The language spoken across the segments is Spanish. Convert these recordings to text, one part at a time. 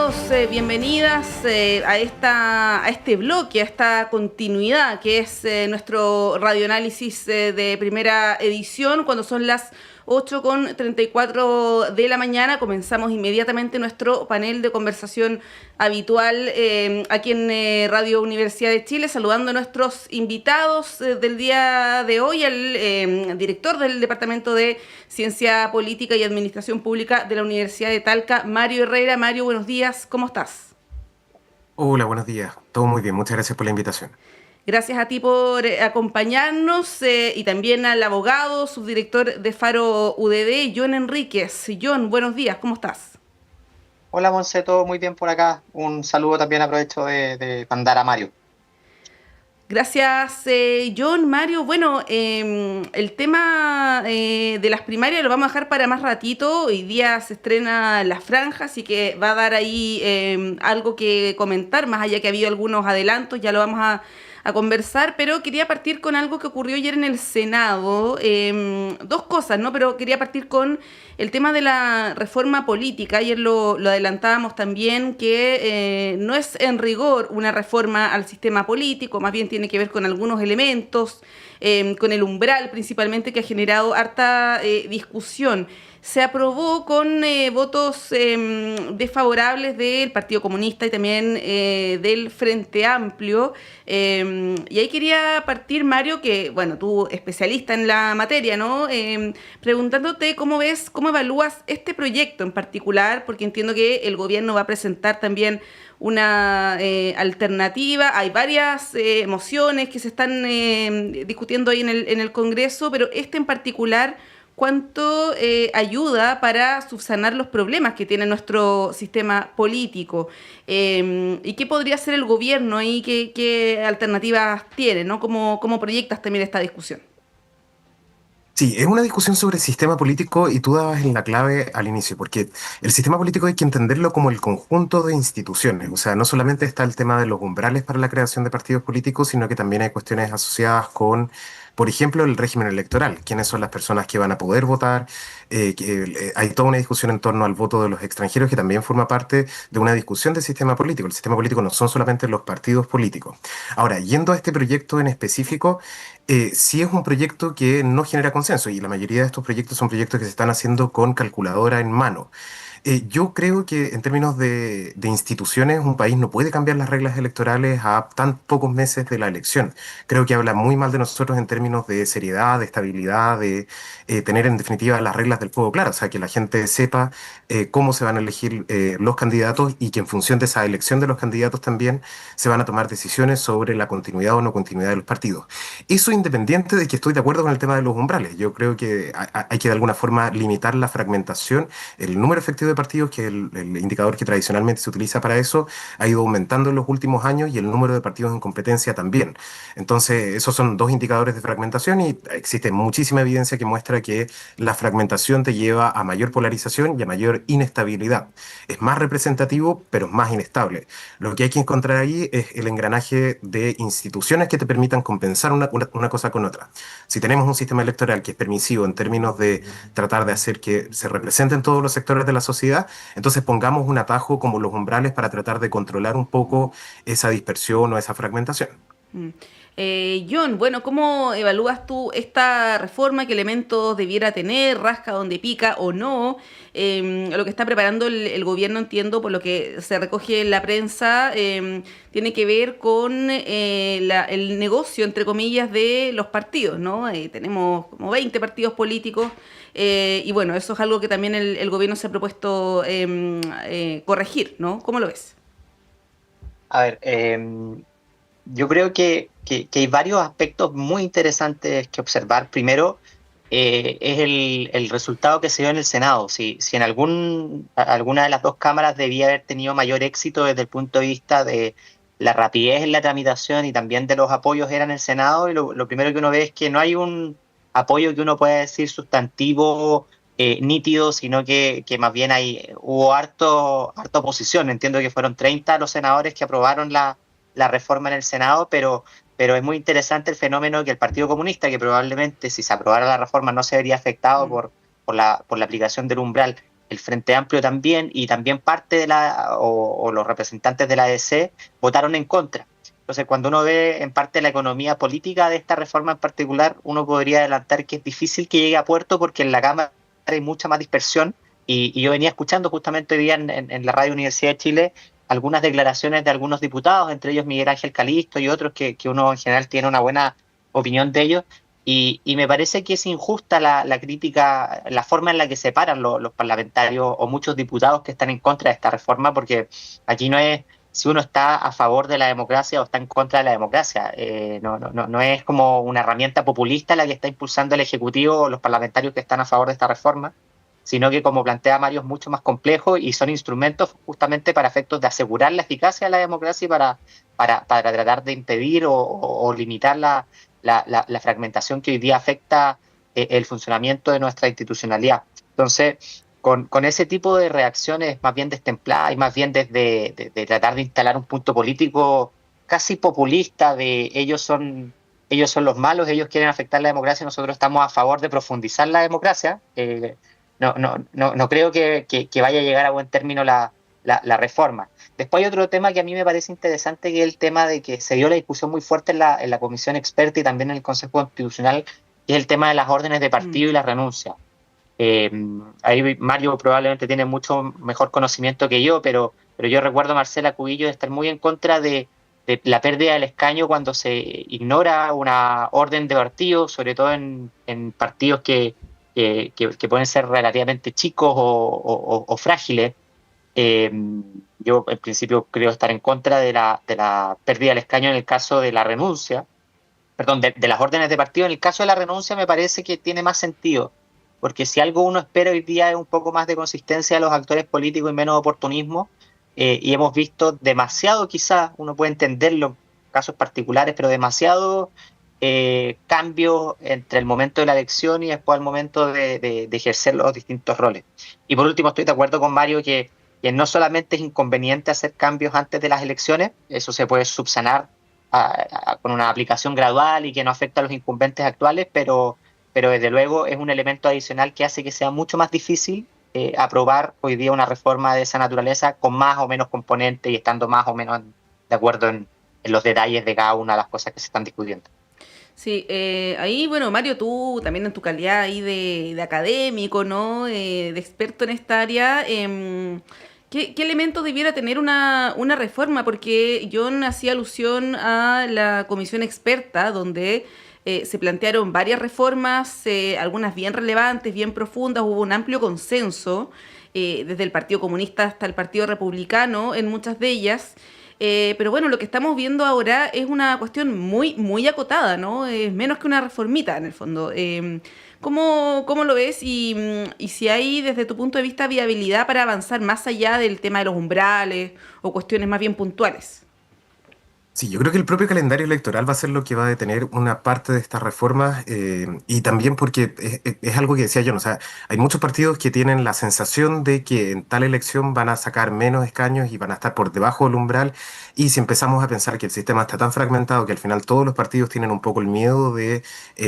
bienvenidos, bienvenidas a este bloque, a esta continuidad que es nuestro radioanálisis de primera edición, cuando son las 8:34 de la mañana. Comenzamos inmediatamente nuestro panel de conversación habitual aquí en Radio Universidad de Chile, saludando a nuestros invitados del día de hoy, al director del Departamento de Ciencia Política y Administración Pública de la Universidad de Talca, Mario Herrera. Mario, buenos días, ¿cómo estás? Hola, buenos días. Todo muy bien. Muchas gracias por la invitación. Gracias a ti por acompañarnos y también al abogado, subdirector de Faro UDD, John Enríquez. John, buenos días, ¿cómo estás? Hola, Monse, todo muy bien por acá. Un saludo también, aprovecho de mandar a Mario. Gracias, John. Mario, bueno, el tema de las primarias lo vamos a dejar para más ratito. Hoy día se estrena La Franja, así que va a dar ahí algo que comentar, más allá que ha habido algunos adelantos, ya lo vamos a conversar, pero quería partir con algo que ocurrió ayer en el Senado. Dos cosas, ¿no? Pero quería partir con el tema de la reforma política. Ayer lo adelantábamos también, que no es en rigor una reforma al sistema político, más bien tiene que ver con algunos elementos, con el umbral principalmente, que ha generado harta discusión. Se aprobó con votos desfavorables del Partido Comunista y también del Frente Amplio. Y ahí quería partir, Mario, que, bueno, tú especialista en la materia, ¿no? Preguntándote cómo ves, cómo evalúas este proyecto en particular, porque entiendo que el gobierno va a presentar también una alternativa. Hay varias mociones que se están discutiendo ahí en el Congreso, pero este en particular, ¿cuánto ayuda para subsanar los problemas que tiene nuestro sistema político? ¿Y qué podría hacer el gobierno ahí? ¿Qué alternativas tiene, ¿no? ¿Cómo proyectas también esta discusión? Sí, es una discusión sobre el sistema político y tú dabas en la clave al inicio, porque el sistema político hay que entenderlo como el conjunto de instituciones. O sea, no solamente está el tema de los umbrales para la creación de partidos políticos, sino que también hay cuestiones asociadas con, por ejemplo, el régimen electoral. ¿Quiénes son las personas que van a poder votar? Hay toda una discusión en torno al voto de los extranjeros que también forma parte de una discusión del sistema político. El sistema político no son solamente los partidos políticos. Ahora, yendo a este proyecto en específico, sí es un proyecto que no genera consenso y la mayoría de estos proyectos son proyectos que se están haciendo con calculadora en mano. Yo creo que en términos de instituciones, un país no puede cambiar las reglas electorales a tan pocos meses de la elección. Creo que habla muy mal de nosotros en términos de seriedad, de estabilidad, de tener en definitiva las reglas del juego claras, o sea, que la gente sepa cómo se van a elegir los candidatos y que en función de esa elección de los candidatos también se van a tomar decisiones sobre la continuidad o no continuidad de los partidos. Eso independiente de que estoy de acuerdo con el tema de los umbrales. Yo creo que hay que de alguna forma limitar la fragmentación. El número efectivo de partidos, que es el indicador que tradicionalmente se utiliza para eso, ha ido aumentando en los últimos años y el número de partidos en competencia también. Entonces, esos son dos indicadores de fragmentación y existe muchísima evidencia que muestra que la fragmentación te lleva a mayor polarización y a mayor inestabilidad. Es más representativo, pero es más inestable. Lo que hay que encontrar ahí es el engranaje de instituciones que te permitan compensar una cosa con otra. Si tenemos un sistema electoral que es permisivo en términos de tratar de hacer que se representen todos los sectores de la sociedad, entonces pongamos un atajo como los umbrales para tratar de controlar un poco esa dispersión o esa fragmentación. Mm. John, bueno, ¿cómo evalúas tú esta reforma? ¿Qué elementos debiera tener? ¿Rasca donde pica o no? Lo que está preparando el gobierno, entiendo, por lo que se recoge en la prensa, tiene que ver con el negocio, entre comillas, de los partidos, ¿no? Tenemos como 20 partidos políticos y bueno, eso es algo que también el gobierno se ha propuesto corregir, ¿no? ¿Cómo lo ves? A ver, yo creo que hay varios aspectos muy interesantes que observar. Primero, es el resultado que se dio en el Senado. Si en alguna de las dos cámaras debía haber tenido mayor éxito desde el punto de vista de la rapidez en la tramitación y también de los apoyos, era en el Senado, y lo primero que uno ve es que no hay un apoyo que uno pueda decir sustantivo, nítido, sino que más bien hubo harta oposición. Entiendo que fueron 30 los senadores que aprobaron la reforma en el Senado, pero es muy interesante el fenómeno que el Partido Comunista, que probablemente si se aprobara la reforma no se vería afectado por la aplicación del umbral, el Frente Amplio también, y también parte de o los representantes de la ADC votaron en contra. Entonces, cuando uno ve en parte la economía política de esta reforma en particular, uno podría adelantar que es difícil que llegue a puerto porque en la Cámara hay mucha más dispersión. Y yo venía escuchando justamente hoy día en la Radio Universidad de Chile algunas declaraciones de algunos diputados, entre ellos Miguel Ángel Calisto y otros que uno en general tiene una buena opinión de ellos. Y me parece que es injusta la crítica, la forma en la que se paran los parlamentarios o muchos diputados que están en contra de esta reforma, porque aquí no es si uno está a favor de la democracia o está en contra de la democracia. No es como una herramienta populista la que está impulsando el Ejecutivo o los parlamentarios que están a favor de esta reforma, sino que, como plantea Mario, es mucho más complejo y son instrumentos justamente para efectos de asegurar la eficacia de la democracia y para tratar de impedir o limitar la fragmentación que hoy día afecta el funcionamiento de nuestra institucionalidad. Entonces, con ese tipo de reacciones más bien destempladas y más bien desde de tratar de instalar un punto político casi populista de ellos son los malos, ellos quieren afectar la democracia, nosotros estamos a favor de profundizar la democracia, no creo que vaya a llegar a buen término la reforma. Después hay otro tema que a mí me parece interesante, que es el tema de que se dio la discusión muy fuerte en la comisión experta y también en el Consejo Constitucional, que es el tema de las órdenes de partido y la renuncia. Ahí Mario probablemente tiene mucho mejor conocimiento que yo, pero yo recuerdo a Marcela Cubillo de estar muy en contra de la pérdida del escaño cuando se ignora una orden de partido, sobre todo en partidos que pueden ser relativamente chicos o frágiles. Yo en principio creo estar en contra de la pérdida del escaño en el caso de la renuncia, perdón, de las órdenes de partido. En el caso de la renuncia me parece que tiene más sentido, porque si algo uno espera hoy día es un poco más de consistencia de los actores políticos y menos oportunismo, y hemos visto demasiado, quizás uno puede entenderlo en casos particulares, pero demasiado cambios entre el momento de la elección y después al momento de ejercer los distintos roles. Y por último, estoy de acuerdo con Mario que no solamente es inconveniente hacer cambios antes de las elecciones, eso se puede subsanar con una aplicación gradual y que no afecta a los incumbentes actuales, pero desde luego es un elemento adicional que hace que sea mucho más difícil aprobar hoy día una reforma de esa naturaleza con más o menos componentes y estando más o menos de acuerdo en los detalles de cada una de las cosas que se están discutiendo. Sí, ahí, bueno, Mario, tú también en tu calidad ahí de académico, ¿no? De experto en esta área, ¿qué elementos debiera tener una reforma? Porque yo hacía alusión a la comisión experta, donde se plantearon varias reformas, algunas bien relevantes, bien profundas, hubo un amplio consenso, desde el Partido Comunista hasta el Partido Republicano, en muchas de ellas. Pero bueno, lo que estamos viendo ahora es una cuestión muy, muy acotada, ¿no? Es menos que una reformita, en el fondo. ¿Cómo lo ves? Y si hay, desde tu punto de vista, viabilidad para avanzar más allá del tema de los umbrales o cuestiones más bien puntuales. Sí, yo creo que el propio calendario electoral va a ser lo que va a detener una parte de estas reformas, y también porque es algo que decía yo, ¿no? O sea, hay muchos partidos que tienen la sensación de que en tal elección van a sacar menos escaños y van a estar por debajo del umbral, y si empezamos a pensar que el sistema está tan fragmentado que al final todos los partidos tienen un poco el miedo de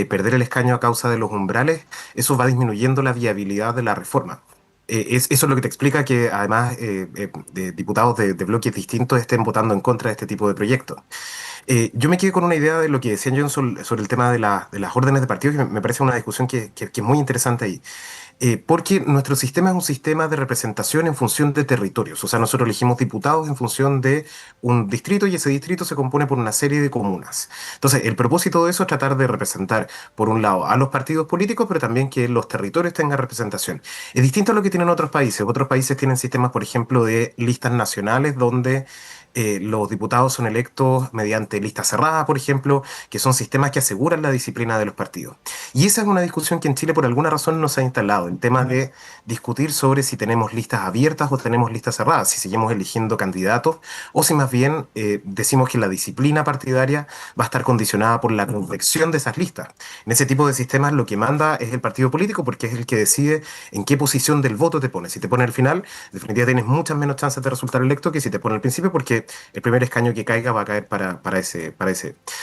perder el escaño a causa de los umbrales, eso va disminuyendo la viabilidad de la reforma. Eso es lo que te explica que además de diputados de bloques distintos estén votando en contra de este tipo de proyectos. Yo me quedé con una idea de lo que decía John sobre el tema de las órdenes de partido, que me parece una discusión que es muy interesante ahí. Porque nuestro sistema es un sistema de representación en función de territorios. O sea, nosotros elegimos diputados en función de un distrito y ese distrito se compone por una serie de comunas. Entonces, el propósito de eso es tratar de representar, por un lado, a los partidos políticos, pero también que los territorios tengan representación. Es distinto a lo que tienen otros países. Otros países tienen sistemas, por ejemplo, de listas nacionales donde los diputados son electos mediante listas cerradas, por ejemplo, que son sistemas que aseguran la disciplina de los partidos. Y esa es una discusión que en Chile por alguna razón no se ha instalado, el tema de discutir sobre si tenemos listas abiertas o tenemos listas cerradas, si seguimos eligiendo candidatos o si más bien decimos que la disciplina partidaria va a estar condicionada por la confección de esas listas. En ese tipo de sistemas lo que manda es el partido político porque es el que decide en qué posición del voto te pone. Si te pone al final, definitivamente tienes muchas menos chances de resultar electo que si te pone al principio porque que el primer escaño que caiga va a caer para ese.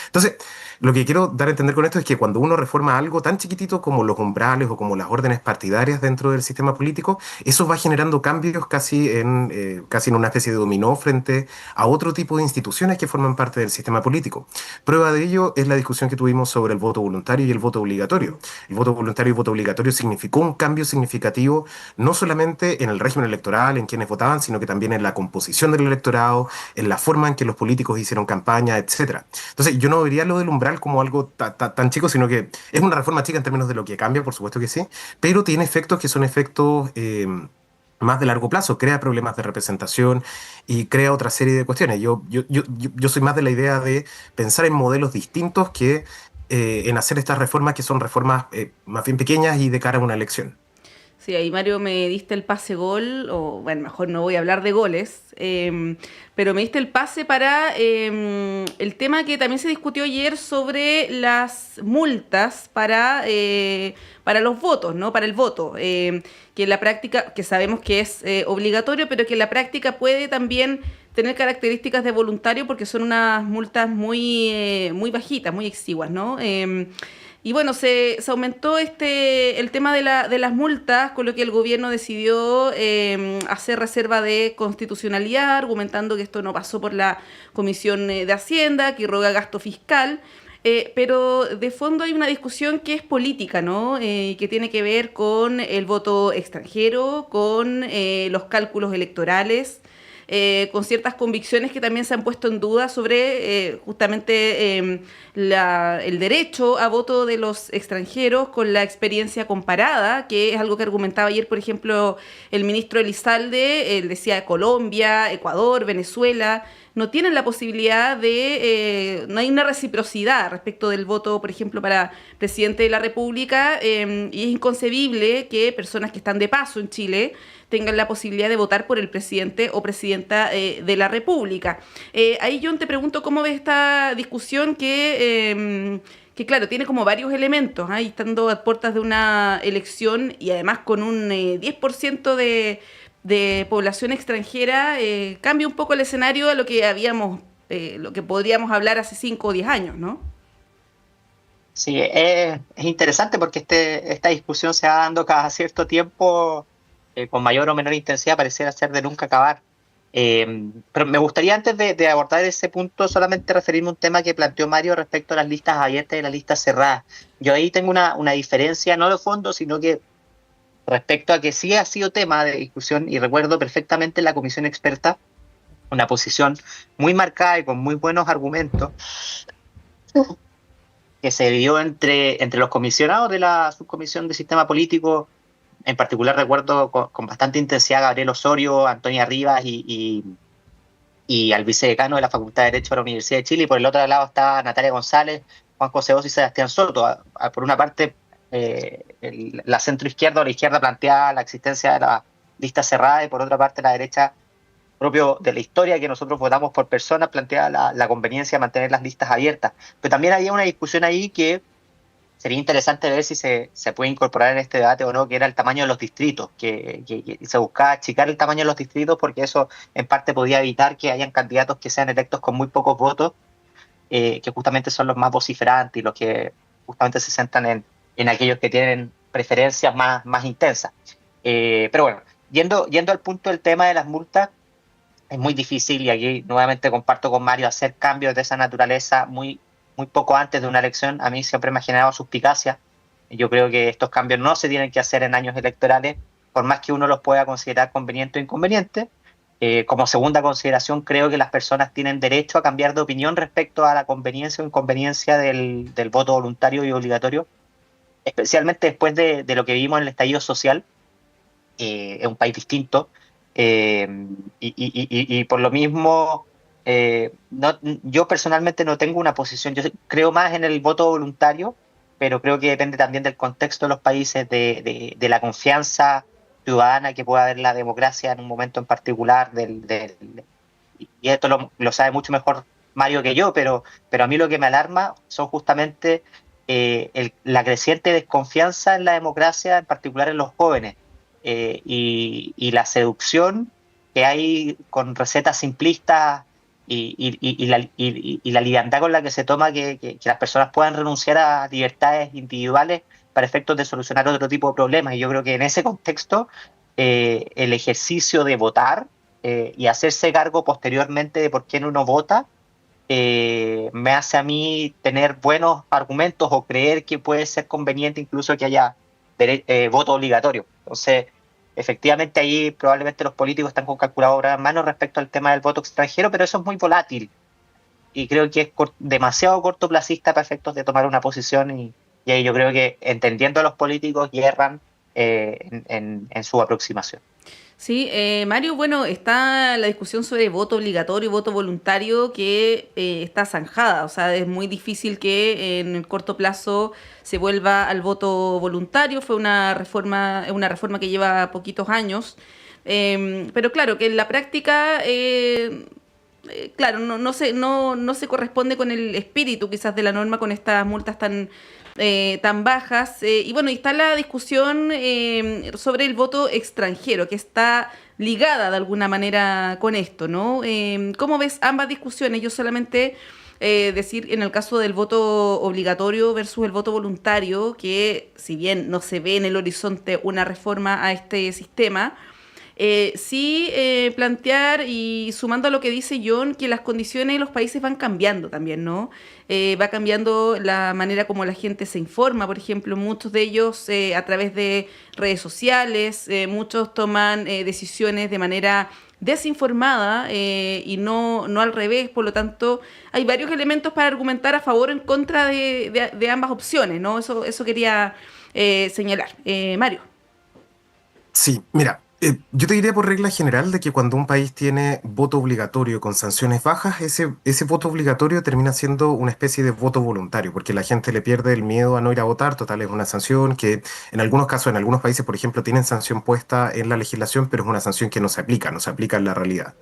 Entonces, lo que quiero dar a entender con esto es que cuando uno reforma algo tan chiquitito como los umbrales o como las órdenes partidarias dentro del sistema político, eso va generando cambios casi en una especie de dominó frente a otro tipo de instituciones que forman parte del sistema político. Prueba de ello es la discusión que tuvimos sobre el voto voluntario y el voto obligatorio. El voto voluntario y el voto obligatorio significó un cambio significativo no solamente en el régimen electoral, en quienes votaban, sino que también en la composición del electorado, en la forma en que los políticos hicieron campaña, etcétera. Entonces, yo no vería lo del umbral como algo tan chico, sino que es una reforma chica en términos de lo que cambia, por supuesto que sí, pero tiene efectos que son efectos más de largo plazo, crea problemas de representación y crea otra serie de cuestiones. Yo soy más de la idea de pensar en modelos distintos que en hacer estas reformas que son reformas más bien pequeñas y de cara a una elección. Sí, ahí Mario me diste el pase gol, o bueno, mejor no voy a hablar de goles, pero me diste el pase para el tema que también se discutió ayer sobre las multas para los votos, ¿no? Para el voto, que en la práctica, que sabemos que es obligatorio, pero que en la práctica puede también tener características de voluntario porque son unas multas muy bajitas, muy exiguas, ¿no? Y bueno, se aumentó el tema de las multas, con lo que el gobierno decidió hacer reserva de constitucionalidad, argumentando que esto no pasó por la Comisión de Hacienda, que roga gasto fiscal. Pero de fondo hay una discusión que es política, ¿no? Que tiene que ver con el voto extranjero, con los cálculos electorales, con ciertas convicciones que también se han puesto en duda sobre justamente el derecho a voto de los extranjeros con la experiencia comparada, que es algo que argumentaba ayer, por ejemplo, el ministro Elizalde. Él decía Colombia, Ecuador, Venezuela no tienen la posibilidad no hay una reciprocidad respecto del voto, por ejemplo, para presidente de la República, y es inconcebible que personas que están de paso en Chile tengan la posibilidad de votar por el presidente o presidenta de la República. Ahí, John, te pregunto cómo ves esta discusión que claro, tiene como varios elementos, ¿eh? Y estando a puertas de una elección y además con un 10% de población extranjera, cambia un poco el escenario a lo que lo que podríamos hablar hace 5 o 10 años, ¿no? Sí, es interesante porque esta discusión se va dando cada cierto tiempo con mayor o menor intensidad, pareciera ser de nunca acabar. Pero me gustaría antes de abordar ese punto solamente referirme a un tema que planteó Mario respecto a las listas abiertas y las listas cerradas. Yo ahí tengo una diferencia, no de fondo, sino que respecto a que sí ha sido tema de discusión, y recuerdo perfectamente en la comisión experta una posición muy marcada y con muy buenos argumentos que se dio entre los comisionados de la subcomisión de sistema político. En particular recuerdo con bastante intensidad a Gabriel Osorio, Antonia Rivas y al vicedecano de la Facultad de Derecho de la Universidad de Chile, y por el otro lado está Natalia González, Juan José Oz y Sebastián Soto. Por una parte, la centroizquierda o la izquierda planteaba la existencia de la lista cerrada, y por otra parte la derecha, propio de la historia que nosotros votamos por personas, planteaba la conveniencia de mantener las listas abiertas. Pero también había una discusión ahí que sería interesante ver si se puede incorporar en este debate o no, que era el tamaño de los distritos, que se buscaba achicar el tamaño de los distritos porque eso en parte podía evitar que hayan candidatos que sean electos con muy pocos votos, que justamente son los más vociferantes y los que justamente se centran en aquellos que tienen preferencias más intensas. Pero bueno, yendo al punto del tema de las multas, es muy difícil, y aquí nuevamente comparto con Mario, hacer cambios de esa naturaleza muy poco antes de una elección. A mí siempre me ha generado suspicacia. Yo creo que estos cambios no se tienen que hacer en años electorales, por más que uno los pueda considerar conveniente o inconveniente. Como segunda consideración, creo que las personas tienen derecho a cambiar de opinión respecto a la conveniencia o inconveniencia del voto voluntario y obligatorio, especialmente después de lo que vimos en el estallido social. Es un país distinto, y por lo mismo yo personalmente no tengo una posición. Yo creo más en el voto voluntario, pero creo que depende también del contexto de los países, de la confianza ciudadana que pueda haber la democracia en un momento en particular, y esto lo sabe mucho mejor Mario que yo, pero a mí lo que me alarma son justamente la creciente desconfianza en la democracia, en particular en los jóvenes, y la seducción que hay con recetas simplistas y la liviandad con la que se toma que las personas puedan renunciar a libertades individuales para efectos de solucionar otro tipo de problemas. Y yo creo que en ese contexto el ejercicio de votar y hacerse cargo posteriormente de por quién uno vota me hace a mí tener buenos argumentos o creer que puede ser conveniente incluso que haya voto obligatorio. Entonces, efectivamente ahí probablemente los políticos están con calculadora en mano respecto al tema del voto extranjero, pero eso es muy volátil y creo que es demasiado cortoplacista para efectos de tomar una posición y ahí yo creo que entendiendo a los políticos yerran en su aproximación. Sí, Mario, bueno, está la discusión sobre voto obligatorio y voto voluntario que está zanjada, o sea, es muy difícil que en el corto plazo se vuelva al voto voluntario, fue una reforma que lleva poquitos años, pero claro, que en la práctica, claro, no se corresponde con el espíritu quizás de la norma con estas multas tan bajas. Y bueno, y está la discusión sobre el voto extranjero, que está ligada de alguna manera con esto, ¿no? ¿Cómo ves ambas discusiones? Yo solamente decir en el caso del voto obligatorio versus el voto voluntario, que si bien no se ve en el horizonte una reforma a este sistema, sí plantear y sumando a lo que dice John, que las condiciones de los países van cambiando también, ¿no? Va cambiando la manera como la gente se informa, por ejemplo, muchos de ellos a través de redes sociales, muchos toman decisiones de manera desinformada y no al revés, por lo tanto hay varios elementos para argumentar a favor o en contra de ambas opciones, ¿no? Eso quería señalar. Mario. Sí, mira, yo te diría por regla general de que cuando un país tiene voto obligatorio con sanciones bajas, ese voto obligatorio termina siendo una especie de voto voluntario, porque la gente le pierde el miedo a no ir a votar, total es una sanción que en algunos casos, en algunos países, por ejemplo, tienen sanción puesta en la legislación, pero es una sanción que no se aplica en la realidad.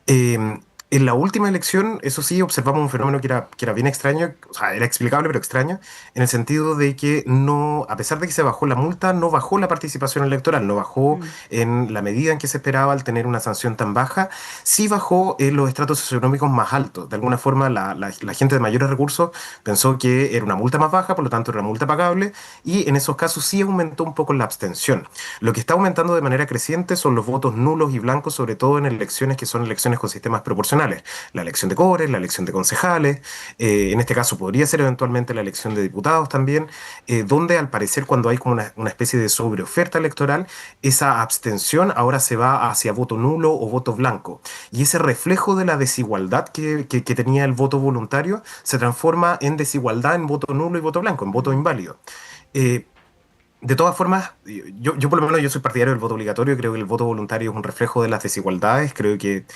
Eh, en la última elección, eso sí, observamos un fenómeno que era bien extraño, o sea, era explicable pero extraño, en el sentido de que no, a pesar de que se bajó la multa, no bajó la participación electoral, no bajó Mm. en la medida en que se esperaba al tener una sanción tan baja, sí bajó en los estratos socioeconómicos más altos. De alguna forma, la gente de mayores recursos pensó que era una multa más baja, por lo tanto era una multa pagable, y en esos casos sí aumentó un poco la abstención. Lo que está aumentando de manera creciente son los votos nulos y blancos, sobre todo en elecciones que son elecciones con sistemas proporcionales. La elección de cores, la elección de concejales, en este caso podría ser eventualmente la elección de diputados también, donde al parecer cuando hay como una especie de sobreoferta electoral, esa abstención ahora se va hacia voto nulo o voto blanco. Y ese reflejo de la desigualdad que tenía el voto voluntario se transforma en desigualdad en voto nulo y voto blanco, en voto inválido. Eh, de todas formas, yo por lo menos yo soy partidario del voto obligatorio, creo que el voto voluntario es un reflejo de las desigualdades, creo que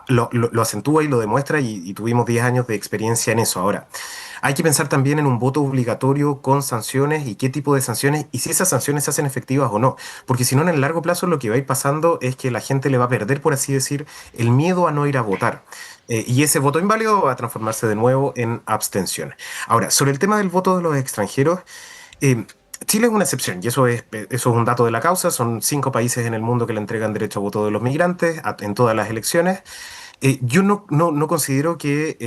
lo acentúa y lo demuestra y tuvimos 10 años de experiencia en eso. Ahora, hay que pensar también en un voto obligatorio con sanciones y qué tipo de sanciones y si esas sanciones se hacen efectivas o no, porque si no en el largo plazo lo que va a ir pasando es que la gente le va a perder, por así decir, el miedo a no ir a votar. Y ese voto inválido va a transformarse de nuevo en abstención. Ahora, sobre el tema del voto de los extranjeros, eh, Chile es una excepción y eso es un dato de la causa. Son 5 países en el mundo que le entregan derecho a voto de los migrantes en todas las elecciones. Yo no considero que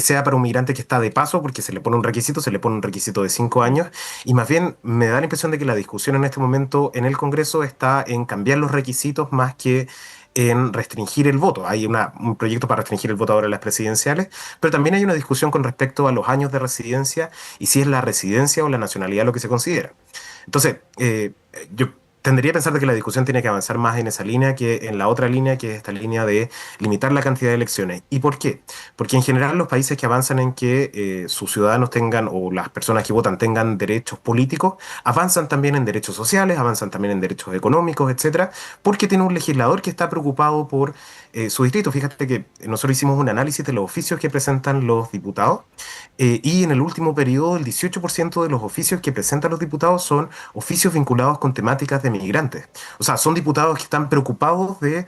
sea para un migrante que está de paso porque se le pone un requisito de 5 años y más bien me da la impresión de que la discusión en este momento en el Congreso está en cambiar los requisitos más que en restringir el voto. Hay un proyecto para restringir el voto ahora en las presidenciales, pero también hay una discusión con respecto a los años de residencia y si es la residencia o la nacionalidad lo que se considera. Entonces, yo tendería a pensar de que la discusión tiene que avanzar más en esa línea que en la otra línea, que es esta línea de limitar la cantidad de elecciones. ¿Y por qué? Porque en general los países que avanzan en que sus ciudadanos tengan o las personas que votan tengan derechos políticos, avanzan también en derechos sociales, avanzan también en derechos económicos, etcétera, porque tiene un legislador que está preocupado por su distrito. Fíjate que nosotros hicimos un análisis de los oficios que presentan los diputados y en el último periodo el 18% de los oficios que presentan los diputados son oficios vinculados con temáticas de migrantes. O sea, son diputados que están preocupados de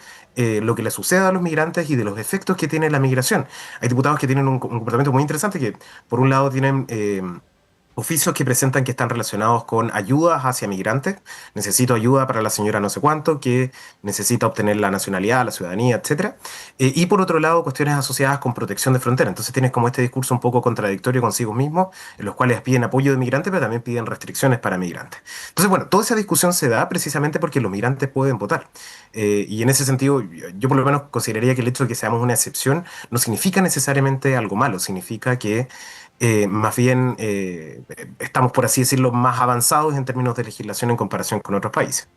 lo que le suceda a los migrantes y de los efectos que tiene la migración. Hay diputados que tienen un comportamiento muy interesante que, por un lado, tienen oficios que presentan que están relacionados con ayudas hacia migrantes. Necesito ayuda para la señora no sé cuánto, que necesita obtener la nacionalidad, la ciudadanía, etcétera. Y por otro lado, cuestiones asociadas con protección de frontera. Entonces tienes como este discurso un poco contradictorio consigo mismo, en los cuales piden apoyo de migrantes, pero también piden restricciones para migrantes. Entonces, bueno, toda esa discusión se da precisamente porque los migrantes pueden votar. Y en ese sentido, yo por lo menos consideraría que el hecho de que seamos una excepción no significa necesariamente algo malo, significa que más bien estamos, por así decirlo, más avanzados en términos de legislación en comparación con otros países.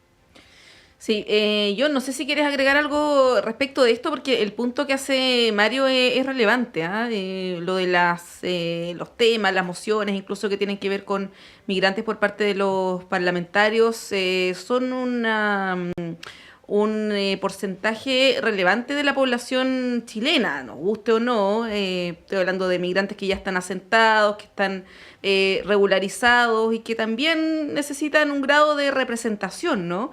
Sí, yo no sé si quieres agregar algo respecto de esto, porque el punto que hace Mario es relevante, ¿ah? Lo de los temas, las mociones, incluso que tienen que ver con migrantes por parte de los parlamentarios, son un porcentaje relevante de la población chilena, nos guste o no. Estoy hablando de migrantes que ya están asentados, que están regularizados y que también necesitan un grado de representación, ¿no?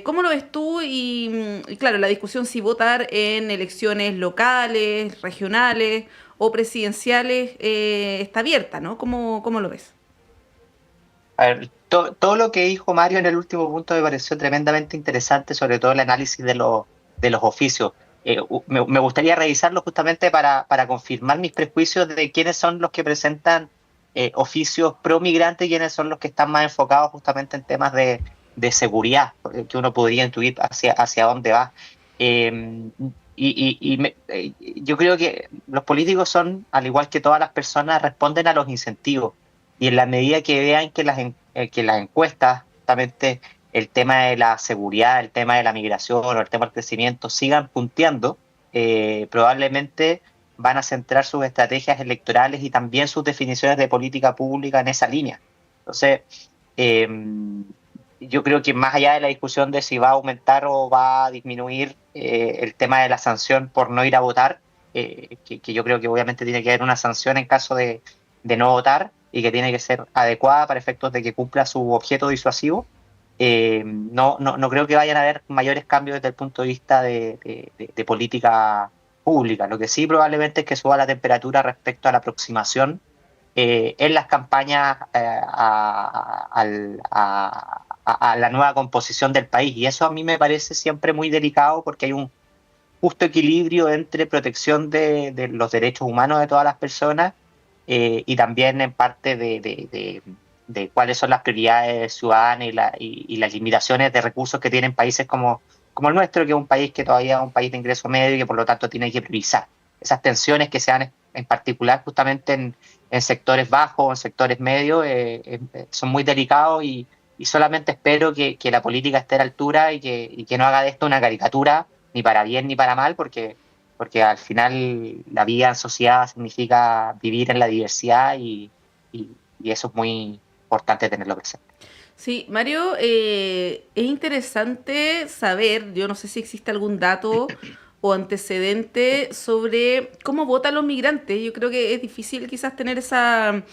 ¿Cómo lo ves tú? Y claro, la discusión si votar en elecciones locales, regionales o presidenciales está abierta, ¿no? ¿Cómo lo ves? A ver, todo lo que dijo Mario en el último punto me pareció tremendamente interesante, sobre todo el análisis de los oficios. Me gustaría revisarlo justamente para confirmar mis prejuicios de quiénes son los que presentan oficios pro migrantes y quiénes son los que están más enfocados justamente en temas de seguridad, que uno podría intuir hacia dónde va. Eh, yo creo que los políticos son, al igual que todas las personas, responden a los incentivos. Y en la medida que vean que las encuestas, justamente el tema de la seguridad, el tema de la migración o el tema del crecimiento sigan punteando, probablemente van a centrar sus estrategias electorales y también sus definiciones de política pública en esa línea. Entonces, eh, yo creo que más allá de la discusión de si va a aumentar o va a disminuir el tema de la sanción por no ir a votar, que yo creo que obviamente tiene que haber una sanción en caso de no votar y que tiene que ser adecuada para efectos de que cumpla su objeto disuasivo, no creo que vayan a haber mayores cambios desde el punto de vista de política pública. Lo que sí probablemente es que suba la temperatura respecto a la aproximación en las campañas a la nueva composición del país. Y eso a mí me parece siempre muy delicado porque hay un justo equilibrio entre protección de los derechos humanos de todas las personas y también en parte de cuáles son las prioridades ciudadanas y las limitaciones de recursos que tienen países como el nuestro, que es un país que todavía es un país de ingreso medio y que por lo tanto tiene que priorizar. Esas tensiones que se dan en particular justamente en sectores bajos, en sectores medios, son muy delicados y solamente espero que la política esté a la altura y que no haga de esto una caricatura, ni para bien ni para mal, porque al final la vida en sociedad significa vivir en la diversidad y eso es muy importante tenerlo presente. Sí, Mario, es interesante saber, yo no sé si existe algún dato o antecedente sobre cómo votan los migrantes. Yo creo que es difícil quizás tener esa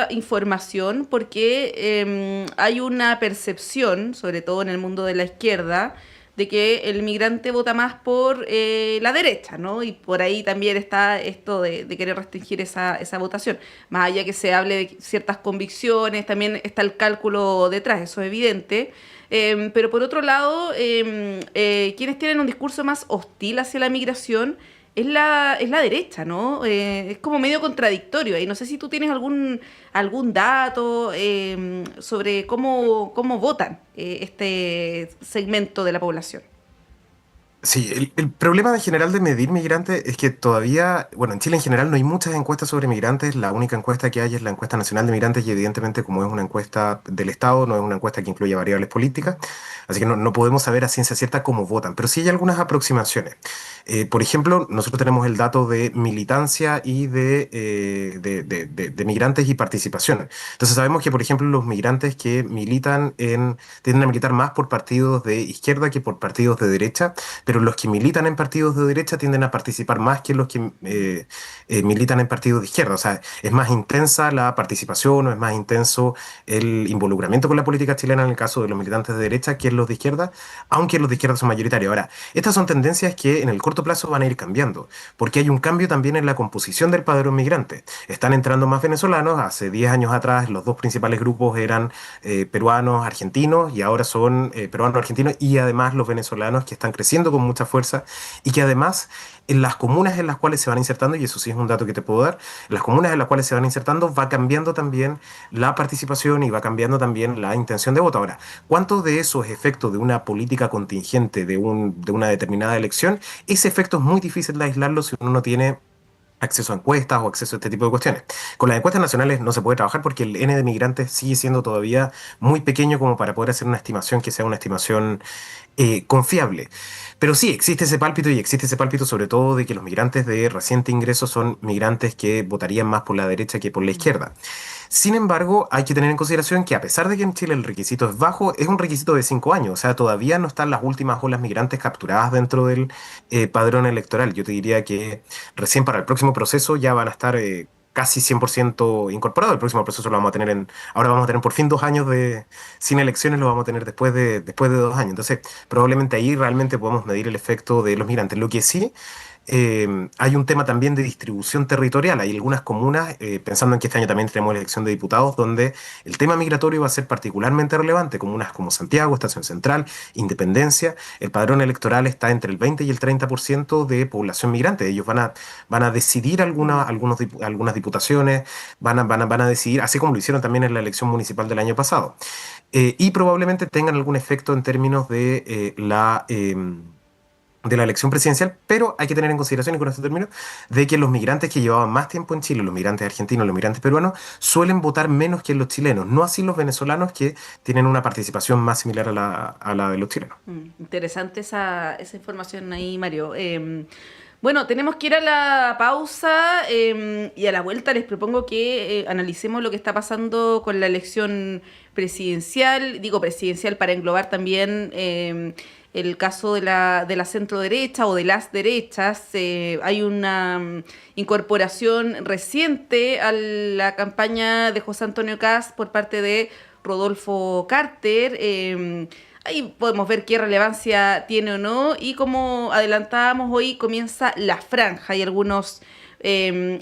información porque hay una percepción, sobre todo en el mundo de la izquierda, de que el migrante vota más por la derecha, ¿no? Y por ahí también está esto de querer restringir esa votación. Más allá que se hable de ciertas convicciones, también está el cálculo detrás, eso es evidente. Pero por otro lado, quienes tienen un discurso más hostil hacia la migración es la derecha, ¿no? Es como medio contradictorio. Y no sé si tú tienes algún dato sobre cómo votan este segmento de la población. Sí, el problema en general de medir migrantes es que todavía, bueno, en Chile en general no hay muchas encuestas sobre migrantes. La única encuesta que hay es la encuesta nacional de migrantes y evidentemente como es una encuesta del Estado, no es una encuesta que incluye variables políticas, así que no podemos saber a ciencia cierta cómo votan, pero sí hay algunas aproximaciones. Por ejemplo, nosotros tenemos el dato de militancia y de migrantes y participación. Entonces sabemos que, por ejemplo, los migrantes que tienden a militar más por partidos de izquierda que por partidos de derecha, pero los que militan en partidos de derecha tienden a participar más que los que militan en partidos de izquierda. O sea, es más intensa la participación o es más intenso el involucramiento con la política chilena en el caso de los militantes de derecha que en los de izquierda, aunque los de izquierda son mayoritarios. Ahora, estas son tendencias que en el corto plazo van a ir cambiando, porque hay un cambio también en la composición del padrón migrante. Están entrando más venezolanos. Hace 10 años atrás los dos principales grupos eran peruanos, argentinos, y ahora son peruanos, argentinos y además los venezolanos, que están creciendo con mucha fuerza y que además en las comunas en las cuales se van insertando, y eso sí es un dato que te puedo dar, en las comunas en las cuales se van insertando va cambiando también la participación y va cambiando también la intención de voto. Ahora, ¿cuánto de eso es efecto de una política contingente de una determinada elección? Ese efecto es muy difícil de aislarlo si uno no tiene acceso a encuestas o acceso a este tipo de cuestiones. Con las encuestas nacionales no se puede trabajar porque el N de migrantes sigue siendo todavía muy pequeño como para poder hacer una estimación que sea una estimación confiable. Pero sí, existe ese pálpito, y existe ese pálpito sobre todo de que los migrantes de reciente ingreso son migrantes que votarían más por la derecha que por la izquierda. Sin embargo, hay que tener en consideración que a pesar de que en Chile el requisito es bajo, es un requisito de 5 años. O sea, todavía no están las últimas olas migrantes capturadas dentro del padrón electoral. Yo te diría que recién para el próximo proceso ya van a estar casi 100% incorporados. El próximo proceso lo vamos a tener ahora vamos a tener por fin 2 años sin elecciones, lo vamos a tener después de 2 años. Entonces, probablemente ahí realmente podemos medir el efecto de los migrantes. Lo que sí, hay un tema también de distribución territorial. Hay algunas comunas, pensando en que este año también tenemos la elección de diputados, donde el tema migratorio va a ser particularmente relevante. Comunas como Santiago, Estación Central, Independencia, el padrón electoral está entre el 20 y el 30% de población migrante. Ellos van a decidir algunas diputaciones, van a decidir, así como lo hicieron también en la elección municipal del año pasado. Y probablemente tengan algún efecto en términos de la elección presidencial, pero hay que tener en consideración, y con esto termino, de que los migrantes que llevaban más tiempo en Chile, los migrantes argentinos, los migrantes peruanos, suelen votar menos que los chilenos, no así los venezolanos, que tienen una participación más similar a la de los chilenos. Interesante esa información ahí, Mario. Bueno, tenemos que ir a la pausa y a la vuelta les propongo que analicemos lo que está pasando con la elección presidencial. Digo presidencial para englobar también el caso de la centro derecha o de las derechas. Hay una incorporación reciente a la campaña de José Antonio Kast por parte de Rodolfo Carter. Ahí podemos ver qué relevancia tiene o no, y como adelantábamos, hoy comienza la franja. Hay algunos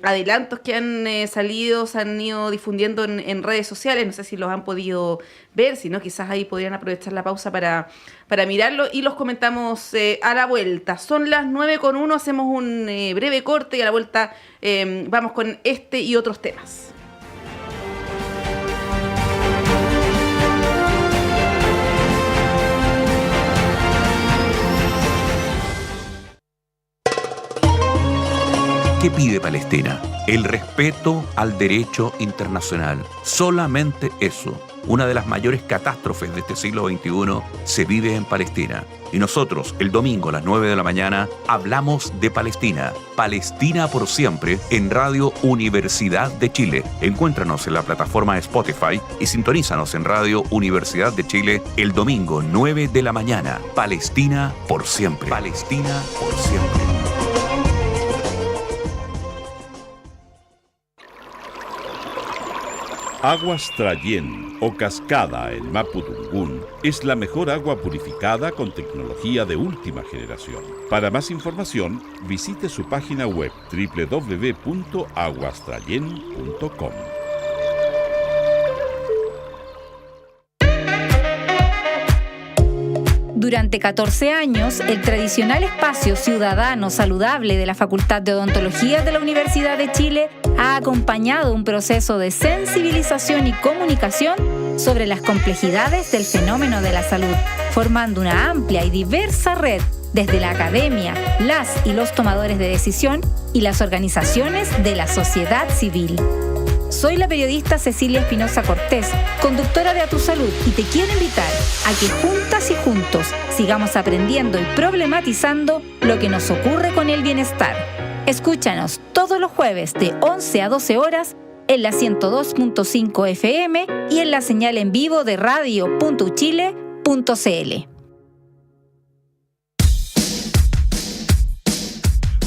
adelantos que han salido, se han ido difundiendo en redes sociales. No sé si los han podido ver, si no, quizás ahí podrían aprovechar la pausa para mirarlo, y los comentamos a la vuelta. Son las 9:01, hacemos un breve corte y a la vuelta vamos con este y otros temas. ¿Qué pide Palestina? El respeto al derecho internacional. Solamente eso. Una de las mayores catástrofes de este siglo XXI se vive en Palestina. Y nosotros, el domingo a las 9 de la mañana, hablamos de Palestina. Palestina por siempre en Radio Universidad de Chile. Encuéntranos en la plataforma Spotify y sintonízanos en Radio Universidad de Chile el domingo 9 de la mañana. Palestina por siempre. Palestina por siempre. Aguas Trayén o Cascada en Mapudungún es la mejor agua purificada con tecnología de última generación. Para más información, visite su página web www.aguastrayen.com. Durante 14 años, el tradicional espacio ciudadano saludable de la Facultad de Odontología de la Universidad de Chile ha acompañado un proceso de sensibilización y comunicación sobre las complejidades del fenómeno de la salud, formando una amplia y diversa red desde la academia, las y los tomadores de decisión y las organizaciones de la sociedad civil. Soy la periodista Cecilia Espinosa Cortés, conductora de A Tu Salud, y te quiero invitar a que juntas y juntos sigamos aprendiendo y problematizando lo que nos ocurre con el bienestar. Escúchanos todos los jueves de 11 a 12 horas en la 102.5 FM y en la señal en vivo de radio.uchile.cl.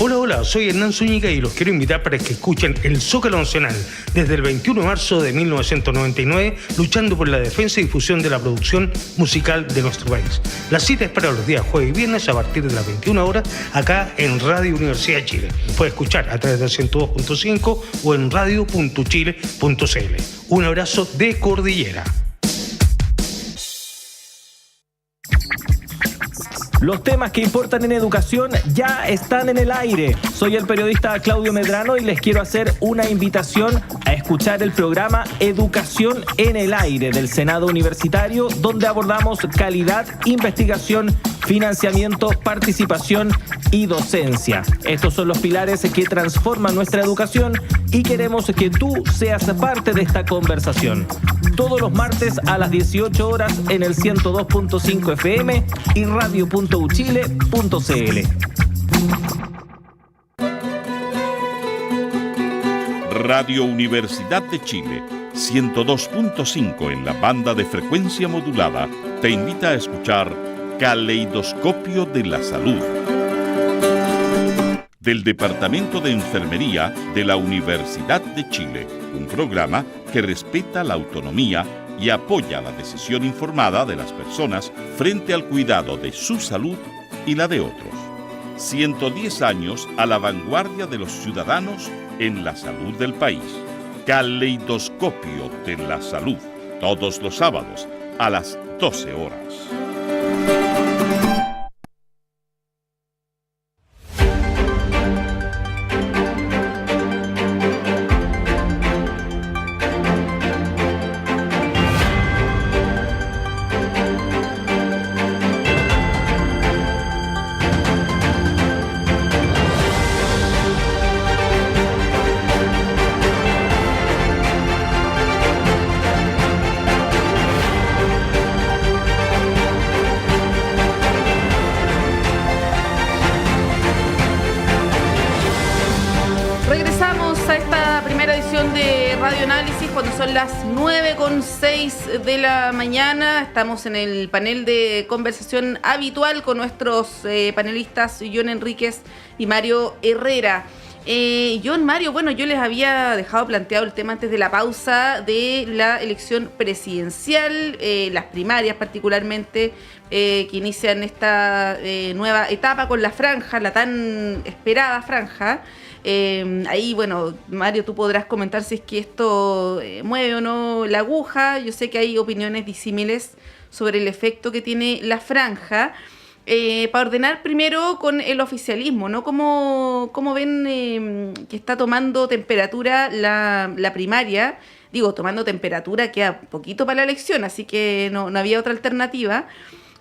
Hola, hola, soy Hernán Zúñiga y los quiero invitar para que escuchen el Zócalo Nacional desde el 21 de marzo de 1999, luchando por la defensa y difusión de la producción musical de nuestro país. La cita es para los días jueves y viernes a partir de las 21 horas acá en Radio Universidad de Chile. Puede escuchar a través del 102.5 o en radio.chile.cl. Un abrazo de Cordillera. Los temas que importan en educación ya están en el aire. Soy el periodista Claudio Medrano y les quiero hacer una invitación a escuchar el programa Educación en el Aire del Senado Universitario, donde abordamos calidad, investigación, financiamiento, participación y docencia. Estos son los pilares que transforman nuestra educación y queremos que tú seas parte de esta conversación. Todos los martes a las 18 horas en el 102.5 FM y radio.uchile.cl. Radio Universidad de Chile, 102.5 en la banda de frecuencia modulada, te invita a escuchar Caleidoscopio de la Salud, del Departamento de Enfermería de la Universidad de Chile, un programa que respeta la autonomía y apoya la decisión informada de las personas frente al cuidado de su salud y la de otros. 110 años a la vanguardia de los ciudadanos en la salud del país. Caleidoscopio de la Salud, todos los sábados a las 12 horas. Son las 9:06 de la mañana. Estamos en el panel de conversación habitual con nuestros panelistas John Enríquez y Mario Herrera. John, Mario, bueno, yo les había dejado planteado el tema antes de la pausa de la elección presidencial, las primarias particularmente, que inician esta nueva etapa con la franja, la tan esperada franja. Ahí, bueno, Mario, tú podrás comentar si es que esto mueve o no la aguja. Yo sé que hay opiniones disímiles sobre el efecto que tiene la franja. Para ordenar primero con el oficialismo, ¿no? ¿Cómo ven que está tomando temperatura la primaria? Digo, tomando temperatura queda poquito para la elección, así que no había otra alternativa.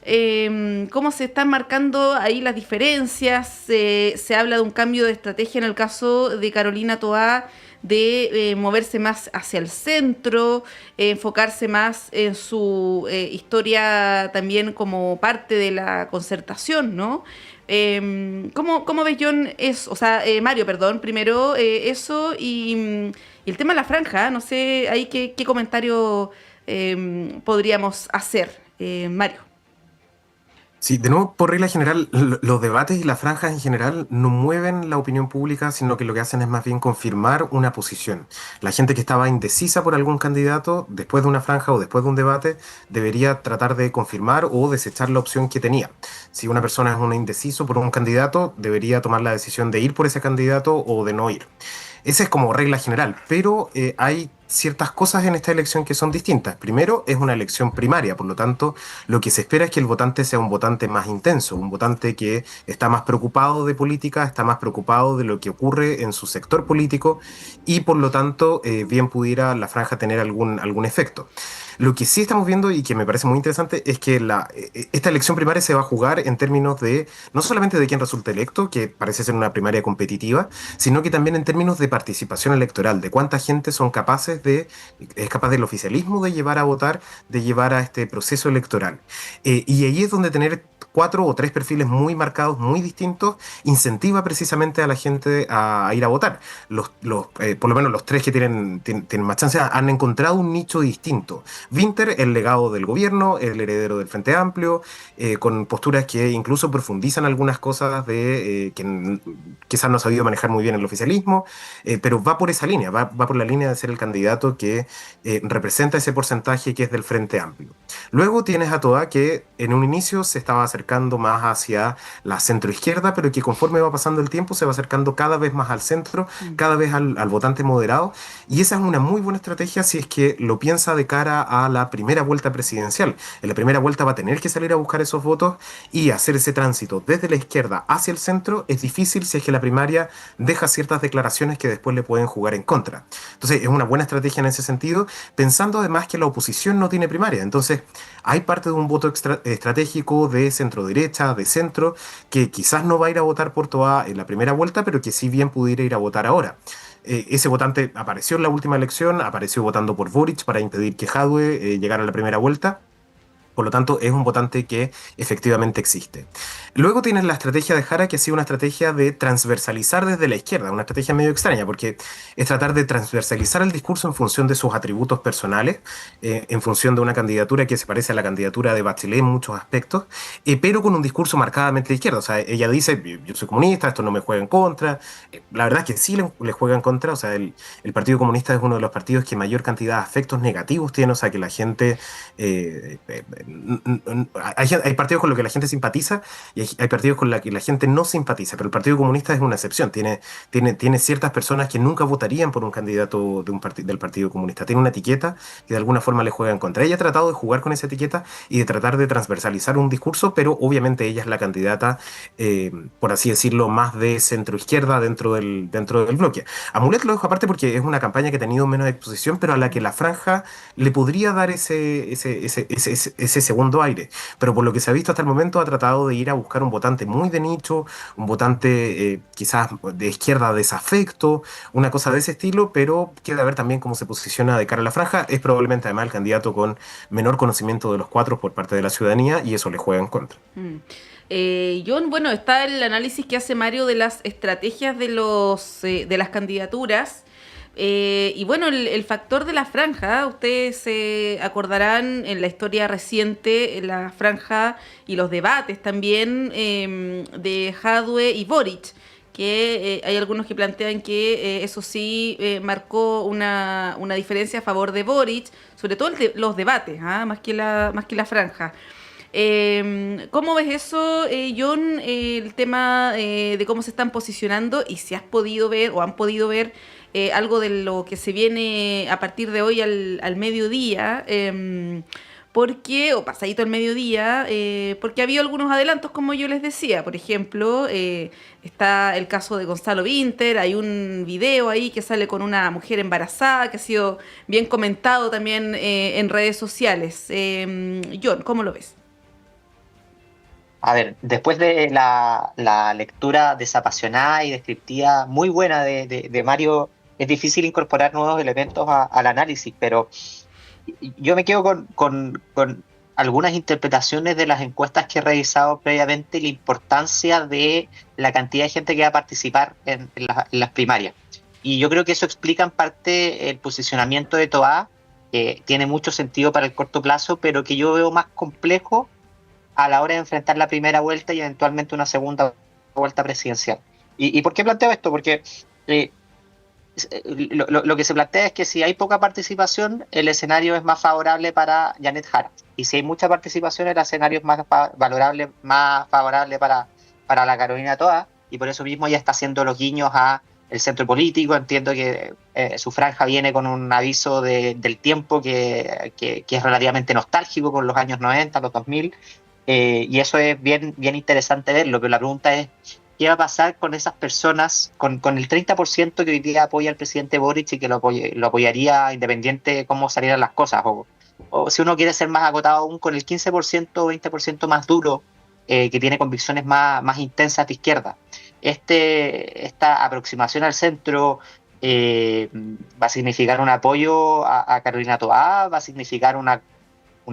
¿Cómo se están marcando ahí las diferencias? Se habla de un cambio de estrategia en el caso de Carolina Toá, de moverse más hacia el centro, enfocarse más en su historia también como parte de la concertación, ¿no? ¿Cómo ves, John, eso? O sea, Mario, perdón, primero eso y el tema de la franja, no sé, ahí qué comentario podríamos hacer, Mario. Sí, de nuevo, por regla general, los debates y las franjas en general no mueven la opinión pública, sino que lo que hacen es más bien confirmar una posición. La gente que estaba indecisa por algún candidato, después de una franja o después de un debate, debería tratar de confirmar o desechar la opción que tenía. Si una persona es un indeciso por un candidato, debería tomar la decisión de ir por ese candidato o de no ir. Esa es como regla general, pero hay ciertas cosas en esta elección que son distintas. Primero, es una elección primaria, por lo tanto, lo que se espera es que el votante sea un votante más intenso, un votante que está más preocupado de política, está más preocupado de lo que ocurre en su sector político y, por lo tanto, bien pudiera la franja tener algún efecto. Lo que sí estamos viendo y que me parece muy interesante es que esta elección primaria se va a jugar en términos de, no solamente de quién resulta electo, que parece ser una primaria competitiva, sino que también en términos de participación electoral, de cuánta gente es capaz del oficialismo de llevar a votar, de llevar a este proceso electoral. Y ahí es donde 4 o 3 perfiles muy marcados, muy distintos, incentiva precisamente a la gente a ir a votar. Por lo menos los 3 que tienen más chance han encontrado un nicho distinto. Winter, el legado del gobierno, el heredero del Frente Amplio, con posturas que incluso profundizan algunas cosas que quizás no ha sabido manejar muy bien el oficialismo, pero va por esa línea, va por la línea de ser el candidato que representa ese porcentaje que es del Frente Amplio. Luego tienes a Toa, que en un inicio se estaba acercando más hacia la centroizquierda, pero que conforme va pasando el tiempo se va acercando cada vez más al centro, cada vez al votante moderado, y esa es una muy buena estrategia si es que lo piensa de cara a la primera vuelta presidencial. En la primera vuelta va a tener que salir a buscar esos votos y hacer ese tránsito desde la izquierda hacia el centro. Es difícil si es que la primaria deja ciertas declaraciones que después le pueden jugar en contra. Entonces es una buena estrategia en ese sentido, pensando además que la oposición no tiene primaria. Entonces hay parte de un voto estratégico de centro derecha, de centro, que quizás no va a ir a votar por Toa en la primera vuelta, pero que sí bien pudiera ir a votar ahora. Ese votante apareció en la última elección, apareció votando por Boric para impedir que Jadwe llegara a la primera vuelta. Por lo tanto, es un votante que efectivamente existe. Luego tienes la estrategia de Jara, que ha sido una estrategia de transversalizar desde la izquierda, una estrategia medio extraña, porque es tratar de transversalizar el discurso en función de sus atributos personales, en función de una candidatura que se parece a la candidatura de Bachelet en muchos aspectos, pero con un discurso marcadamente de izquierda. O sea, ella dice, yo soy comunista, esto no me juega en contra. La verdad es que sí le juega en contra. O sea, el Partido Comunista es uno de los partidos que mayor cantidad de afectos negativos tiene, o sea, que la gente... hay partidos con los que la gente simpatiza y hay partidos con los que la gente no simpatiza, pero el Partido Comunista es una excepción. Tiene ciertas personas que nunca votarían por un candidato del Partido Comunista. Tiene una etiqueta que de alguna forma le juega en contra. Ella ha tratado de jugar con esa etiqueta y de tratar de transversalizar un discurso, pero obviamente ella es la candidata, por así decirlo, más de centro-izquierda dentro del bloque. A Mulet lo dejo aparte porque es una campaña que ha tenido menos exposición, pero a la que la franja le podría dar ese segundo aire. Pero por lo que se ha visto hasta el momento, ha tratado de ir a buscar un votante muy de nicho, un votante quizás de izquierda desafecto, una cosa de ese estilo, pero queda ver también cómo se posiciona de cara a la franja. Es probablemente además el candidato con menor conocimiento de los 4 por parte de la ciudadanía y eso le juega en contra. John, bueno, está el análisis que hace Mario de las estrategias de las candidaturas. Y bueno, el factor de la franja, ustedes se acordarán en la historia reciente, en la franja y los debates también de Jadwe y Boric, que hay algunos que plantean que eso sí marcó una diferencia a favor de Boric, sobre todo los debates, más que la franja. ¿Cómo ves eso, John, el tema de cómo se están posicionando y si has podido ver o han podido ver algo de lo que se viene a partir de hoy al mediodía, o pasadito al mediodía, porque ha habido algunos adelantos, como yo les decía? Por ejemplo, está el caso de Gonzalo Winter, hay un video ahí que sale con una mujer embarazada, que ha sido bien comentado también en redes sociales. John, ¿cómo lo ves? A ver, después de la lectura desapasionada y descriptiva muy buena de Mario, es difícil incorporar nuevos elementos al análisis, pero yo me quedo con algunas interpretaciones de las encuestas que he revisado previamente y la importancia de la cantidad de gente que va a participar en las primarias. Y yo creo que eso explica en parte el posicionamiento de Toa, que tiene mucho sentido para el corto plazo, pero que yo veo más complejo a la hora de enfrentar la primera vuelta y eventualmente una segunda vuelta presidencial. ¿Y por qué planteo esto? Porque lo que se plantea es que si hay poca participación, el escenario es más favorable para Janet Jara. Y si hay mucha participación, el escenario es más favorable para la Carolina Toa. Y por eso mismo ya está haciendo los guiños a el centro político. Entiendo que su franja viene con un aviso del tiempo que es relativamente nostálgico, con los años 90, los 2000. Y eso es bien interesante verlo, pero la pregunta es, ¿qué va a pasar con esas personas, con el 30% que hoy día apoya al presidente Boric y que lo apoyaría independiente de cómo salieran las cosas? O si uno quiere ser más acotado aún, con el 15% o 20% más duro, que tiene convicciones más intensas de izquierda. Esta aproximación al centro va a significar un apoyo a Carolina Toa, va a significar una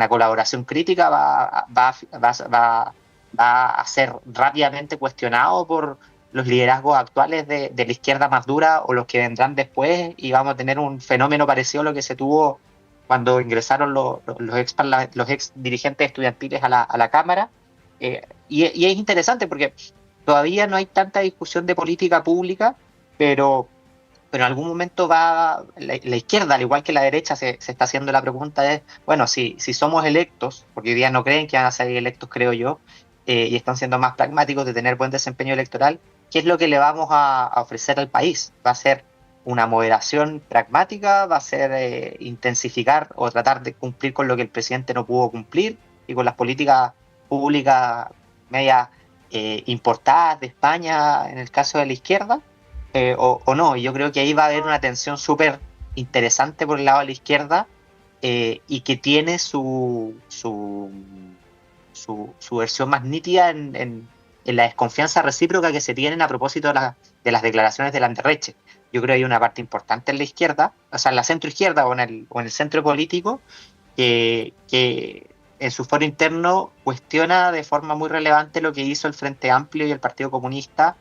colaboración crítica, va va a ser rápidamente cuestionado por los liderazgos actuales de la izquierda más dura o los que vendrán después, y vamos a tener un fenómeno parecido a lo que se tuvo cuando ingresaron los ex dirigentes estudiantiles a la Cámara. Y es interesante porque todavía no hay tanta discusión de política pública, pero en algún momento la izquierda, al igual que la derecha, se está haciendo la pregunta de, bueno, si somos electos, porque hoy día no creen que van a ser electos, creo yo, y están siendo más pragmáticos de tener buen desempeño electoral, ¿qué es lo que le vamos a ofrecer al país? ¿Va a ser una moderación pragmática? ¿Va a ser intensificar o tratar de cumplir con lo que el presidente no pudo cumplir y con las políticas públicas medias importadas de España en el caso de la izquierda? O no? Y yo creo que ahí va a haber una tensión súper interesante por el lado de la izquierda, y que tiene su versión más nítida en la desconfianza recíproca que se tienen a propósito de las declaraciones de Landerreche. Yo creo que hay una parte importante en la izquierda, o sea, en la centroizquierda o en el centro político, que en su foro interno cuestiona de forma muy relevante lo que hizo el Frente Amplio y el Partido Comunista,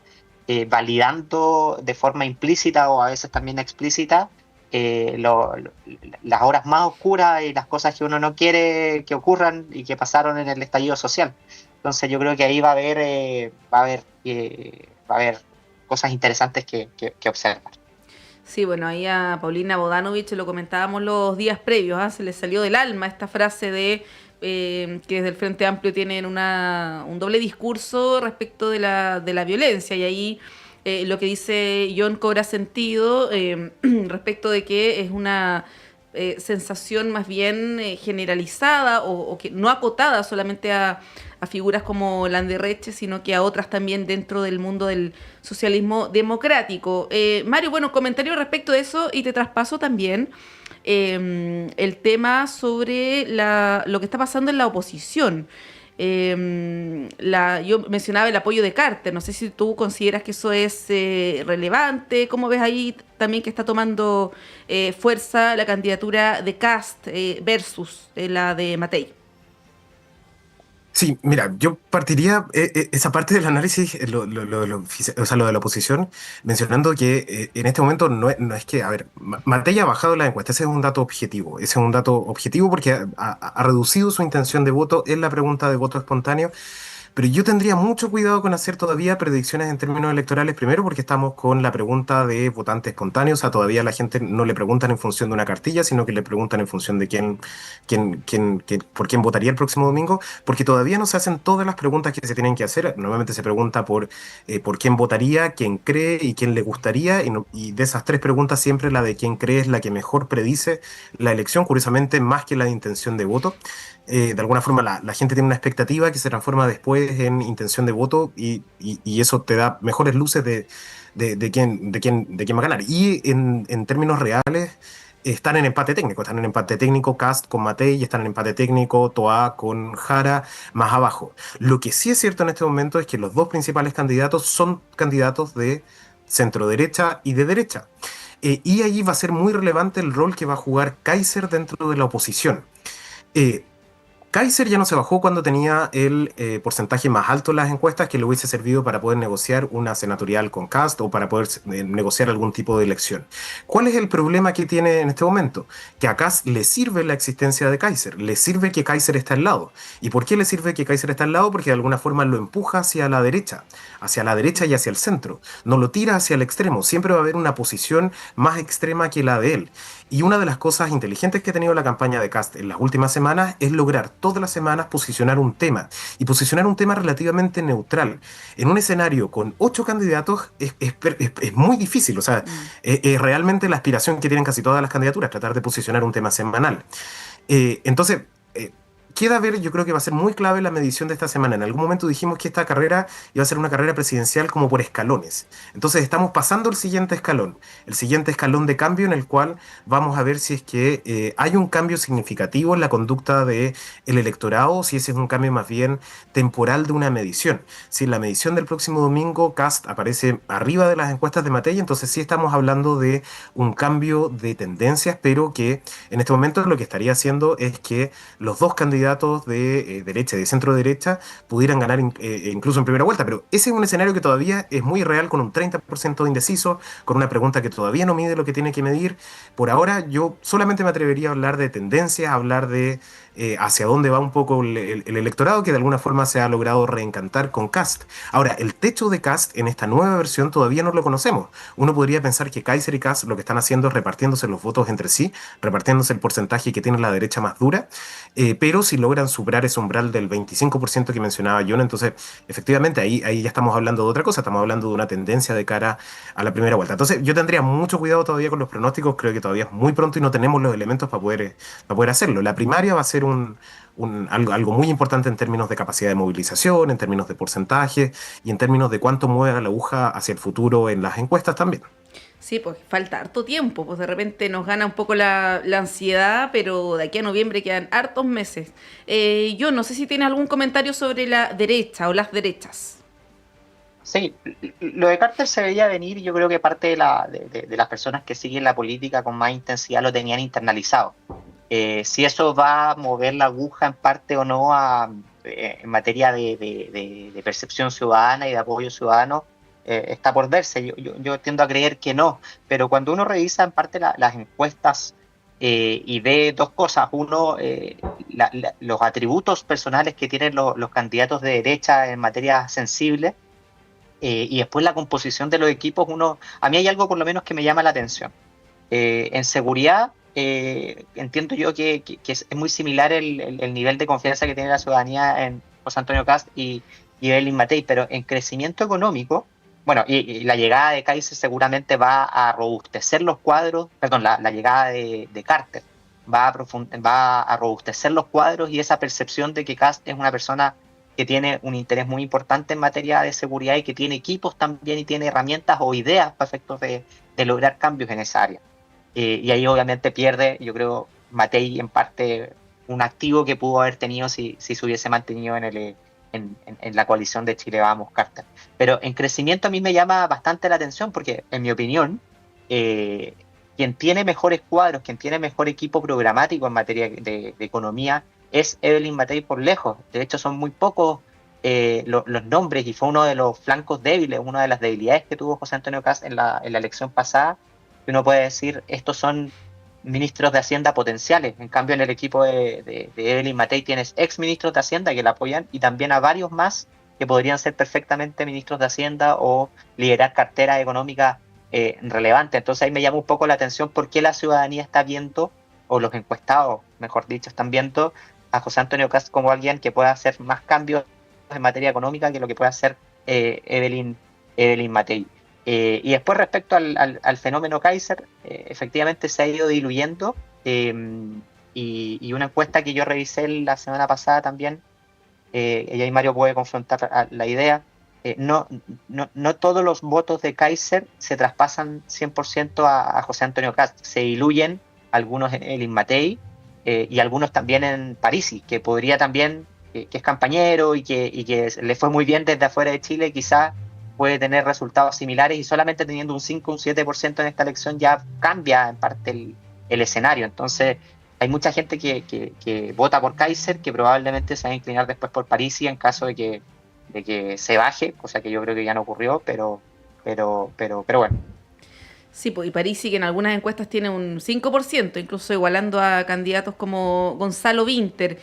validando de forma implícita o a veces también explícita las horas más oscuras y las cosas que uno no quiere que ocurran y que pasaron en el estallido social. Entonces yo creo que ahí va a haber cosas interesantes que observar. Sí, bueno, ahí a Paulina Bodanovich lo comentábamos los días previos, se le salió del alma esta frase de que desde el Frente Amplio tienen un doble discurso respecto de la violencia, y ahí lo que dice John cobra sentido respecto de que es una sensación más bien generalizada o que no acotada solamente a figuras como Landerreche, sino que a otras también dentro del mundo del socialismo democrático. Mario, bueno, comentario respecto de eso, y te traspaso también el tema sobre lo que está pasando en la oposición. Yo mencionaba el apoyo de Carter, no sé si tú consideras que eso es relevante. ¿Cómo ves ahí también que está tomando fuerza la candidatura de Kast versus la de Matei? Sí, mira, yo partiría esa parte del análisis, o sea, lo de la oposición, mencionando que en este momento no es que, a ver, Matei ha bajado la encuesta, ese es un dato objetivo, porque ha reducido su intención de voto en la pregunta de voto espontáneo. Pero yo tendría mucho cuidado con hacer todavía predicciones en términos electorales, primero porque estamos con la pregunta de votante espontáneo, o sea, todavía la gente no le preguntan en función de una cartilla, sino que le preguntan en función de por quién votaría el próximo domingo, porque todavía no se hacen todas las preguntas que se tienen que hacer. Normalmente se pregunta por quién votaría, quién cree y quién le gustaría, y de esas tres preguntas siempre la de quién cree es la que mejor predice la elección, curiosamente más que la de intención de voto. De alguna forma la gente tiene una expectativa que se transforma después en intención de voto, y eso te da mejores luces de quién va a ganar. Y en términos reales están en empate técnico Kast con Matei, y están en empate técnico Toá con Jara más abajo. Lo que sí es cierto en este momento es que los dos principales candidatos son candidatos de centro derecha y de derecha. Y allí va a ser muy relevante el rol que va a jugar Kaiser dentro de la oposición. Kaiser ya no se bajó cuando tenía el porcentaje más alto en las encuestas que le hubiese servido para poder negociar una senatorial con Kast o para poder negociar algún tipo de elección. ¿Cuál es el problema que tiene en este momento? Que a Kast le sirve la existencia de Kaiser, le sirve que Kaiser está al lado. ¿Y por qué le sirve que Kaiser está al lado? Porque de alguna forma lo empuja hacia la derecha y hacia el centro. No lo tira hacia el extremo, siempre va a haber una posición más extrema que la de él. Y una de las cosas inteligentes que ha tenido la campaña de Kast en las últimas semanas es lograr todas las semanas posicionar un tema, y posicionar un tema relativamente neutral. En un escenario con 8 candidatos es muy difícil, o sea, es realmente la aspiración que tienen casi todas las candidaturas, tratar de posicionar un tema semanal. Entonces, queda ver, yo creo que va a ser muy clave la medición de esta semana. En algún momento dijimos que esta carrera iba a ser una carrera presidencial como por escalones. Entonces estamos pasando el siguiente escalón de cambio, en el cual vamos a ver si es que hay un cambio significativo en la conducta del electorado, o si ese es un cambio más bien temporal de una medición. Si en la medición del próximo domingo Kast aparece arriba de las encuestas de Matei, entonces sí estamos hablando de un cambio de tendencias, pero que en este momento lo que estaría haciendo es que los dos candidatos candidatos de derecha y de centro derecha pudieran ganar incluso en primera vuelta, pero ese es un escenario que todavía es muy real, con un 30% de indeciso, con una pregunta que todavía no mide lo que tiene que medir. Por ahora yo solamente me atrevería a hablar de tendencias, a hablar de hacia dónde va un poco el electorado, que de alguna forma se ha logrado reencantar con Kast. Ahora, el techo de Kast en esta nueva versión todavía no lo conocemos. Uno podría pensar que Kaiser y Kast lo que están haciendo es repartiéndose los votos entre sí, repartiéndose el porcentaje que tiene la derecha más dura, pero si logran superar ese umbral del 25% que mencionaba John, entonces efectivamente ahí ya estamos hablando de otra cosa, estamos hablando de una tendencia de cara a la primera vuelta. Entonces yo tendría mucho cuidado todavía con los pronósticos, creo que todavía es muy pronto y no tenemos los elementos para poder hacerlo. La primaria va a ser algo muy importante en términos de capacidad de movilización, en términos de porcentaje y en términos de cuánto mueve la aguja hacia el futuro en las encuestas también. Sí, pues falta harto tiempo, pues de repente nos gana un poco la ansiedad, pero de aquí a noviembre quedan hartos meses. Yo no sé si tienes algún comentario sobre la derecha o las derechas. Sí, lo de Carter se veía venir y yo creo que parte de las personas que siguen la política con más intensidad lo tenían internalizado. Si eso va a mover la aguja en parte o no en materia de percepción ciudadana y de apoyo ciudadano, está por verse. Yo tiendo a creer que no, pero cuando uno revisa en parte las encuestas y ve dos cosas: uno, los atributos personales que tienen los candidatos de derecha en materia sensible, y después la composición de los equipos. A mí hay algo por lo menos que me llama la atención. En seguridad, entiendo yo que es muy similar el nivel de confianza que tiene la ciudadanía en José Antonio Kast y Evelyn Matei, pero en crecimiento económico, bueno, y la llegada de Kaiser seguramente va a robustecer los cuadros, perdón, la llegada de Carter va a robustecer los cuadros y esa percepción de que Kast es una persona que tiene un interés muy importante en materia de seguridad y que tiene equipos también y tiene herramientas o ideas para efectos de lograr cambios en esa área. Y ahí obviamente pierde, yo creo, Matei en parte un activo que pudo haber tenido si se hubiese mantenido en la coalición de Chile Vamos, Carter. Pero en crecimiento a mí me llama bastante la atención porque, en mi opinión, quien tiene mejores cuadros, quien tiene mejor equipo programático en materia de economía es Evelyn Matei por lejos. De hecho, son muy pocos los nombres y fue uno de los flancos débiles, una de las debilidades que tuvo José Antonio Kast en la elección pasada. Uno puede decir, estos son ministros de Hacienda potenciales. En cambio, en el equipo de Evelyn Matei tienes ex ministros de Hacienda que la apoyan y también a varios más que podrían ser perfectamente ministros de Hacienda o liderar carteras económicas relevantes. Entonces ahí me llama un poco la atención por qué la ciudadanía está viendo, o los encuestados, mejor dicho, están viendo a José Antonio Kast como alguien que pueda hacer más cambios en materia económica que lo que puede hacer Evelyn Matei. Y después, respecto al fenómeno Kaiser, efectivamente se ha ido diluyendo, y una encuesta que yo revisé la semana pasada también, y ahí Mario puede confrontar la idea, no todos los votos de Kaiser se traspasan 100% a José Antonio Kast, se diluyen algunos en Evelyn Matei y algunos también en Parisi, que podría también, que es campañero y que le fue muy bien desde afuera de Chile, quizás puede tener resultados similares, y solamente teniendo un 5 o un 7% en esta elección ya cambia en parte el escenario. Entonces hay mucha gente que vota por Kaiser, que probablemente se va a inclinar después por Parisi en caso de que se baje, cosa que yo creo que ya no ocurrió, pero bueno. Sí, pues, y Parisi, que en algunas encuestas tiene un 5%, incluso igualando a candidatos como Gonzalo Vinter.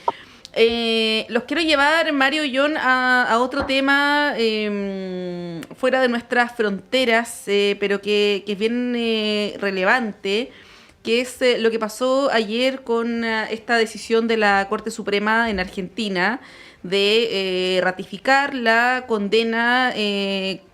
Los quiero llevar, Mario y John, a otro tema fuera de nuestras fronteras, pero que es bien relevante, que es lo que pasó ayer con esta decisión de la Corte Suprema en Argentina de ratificar la condena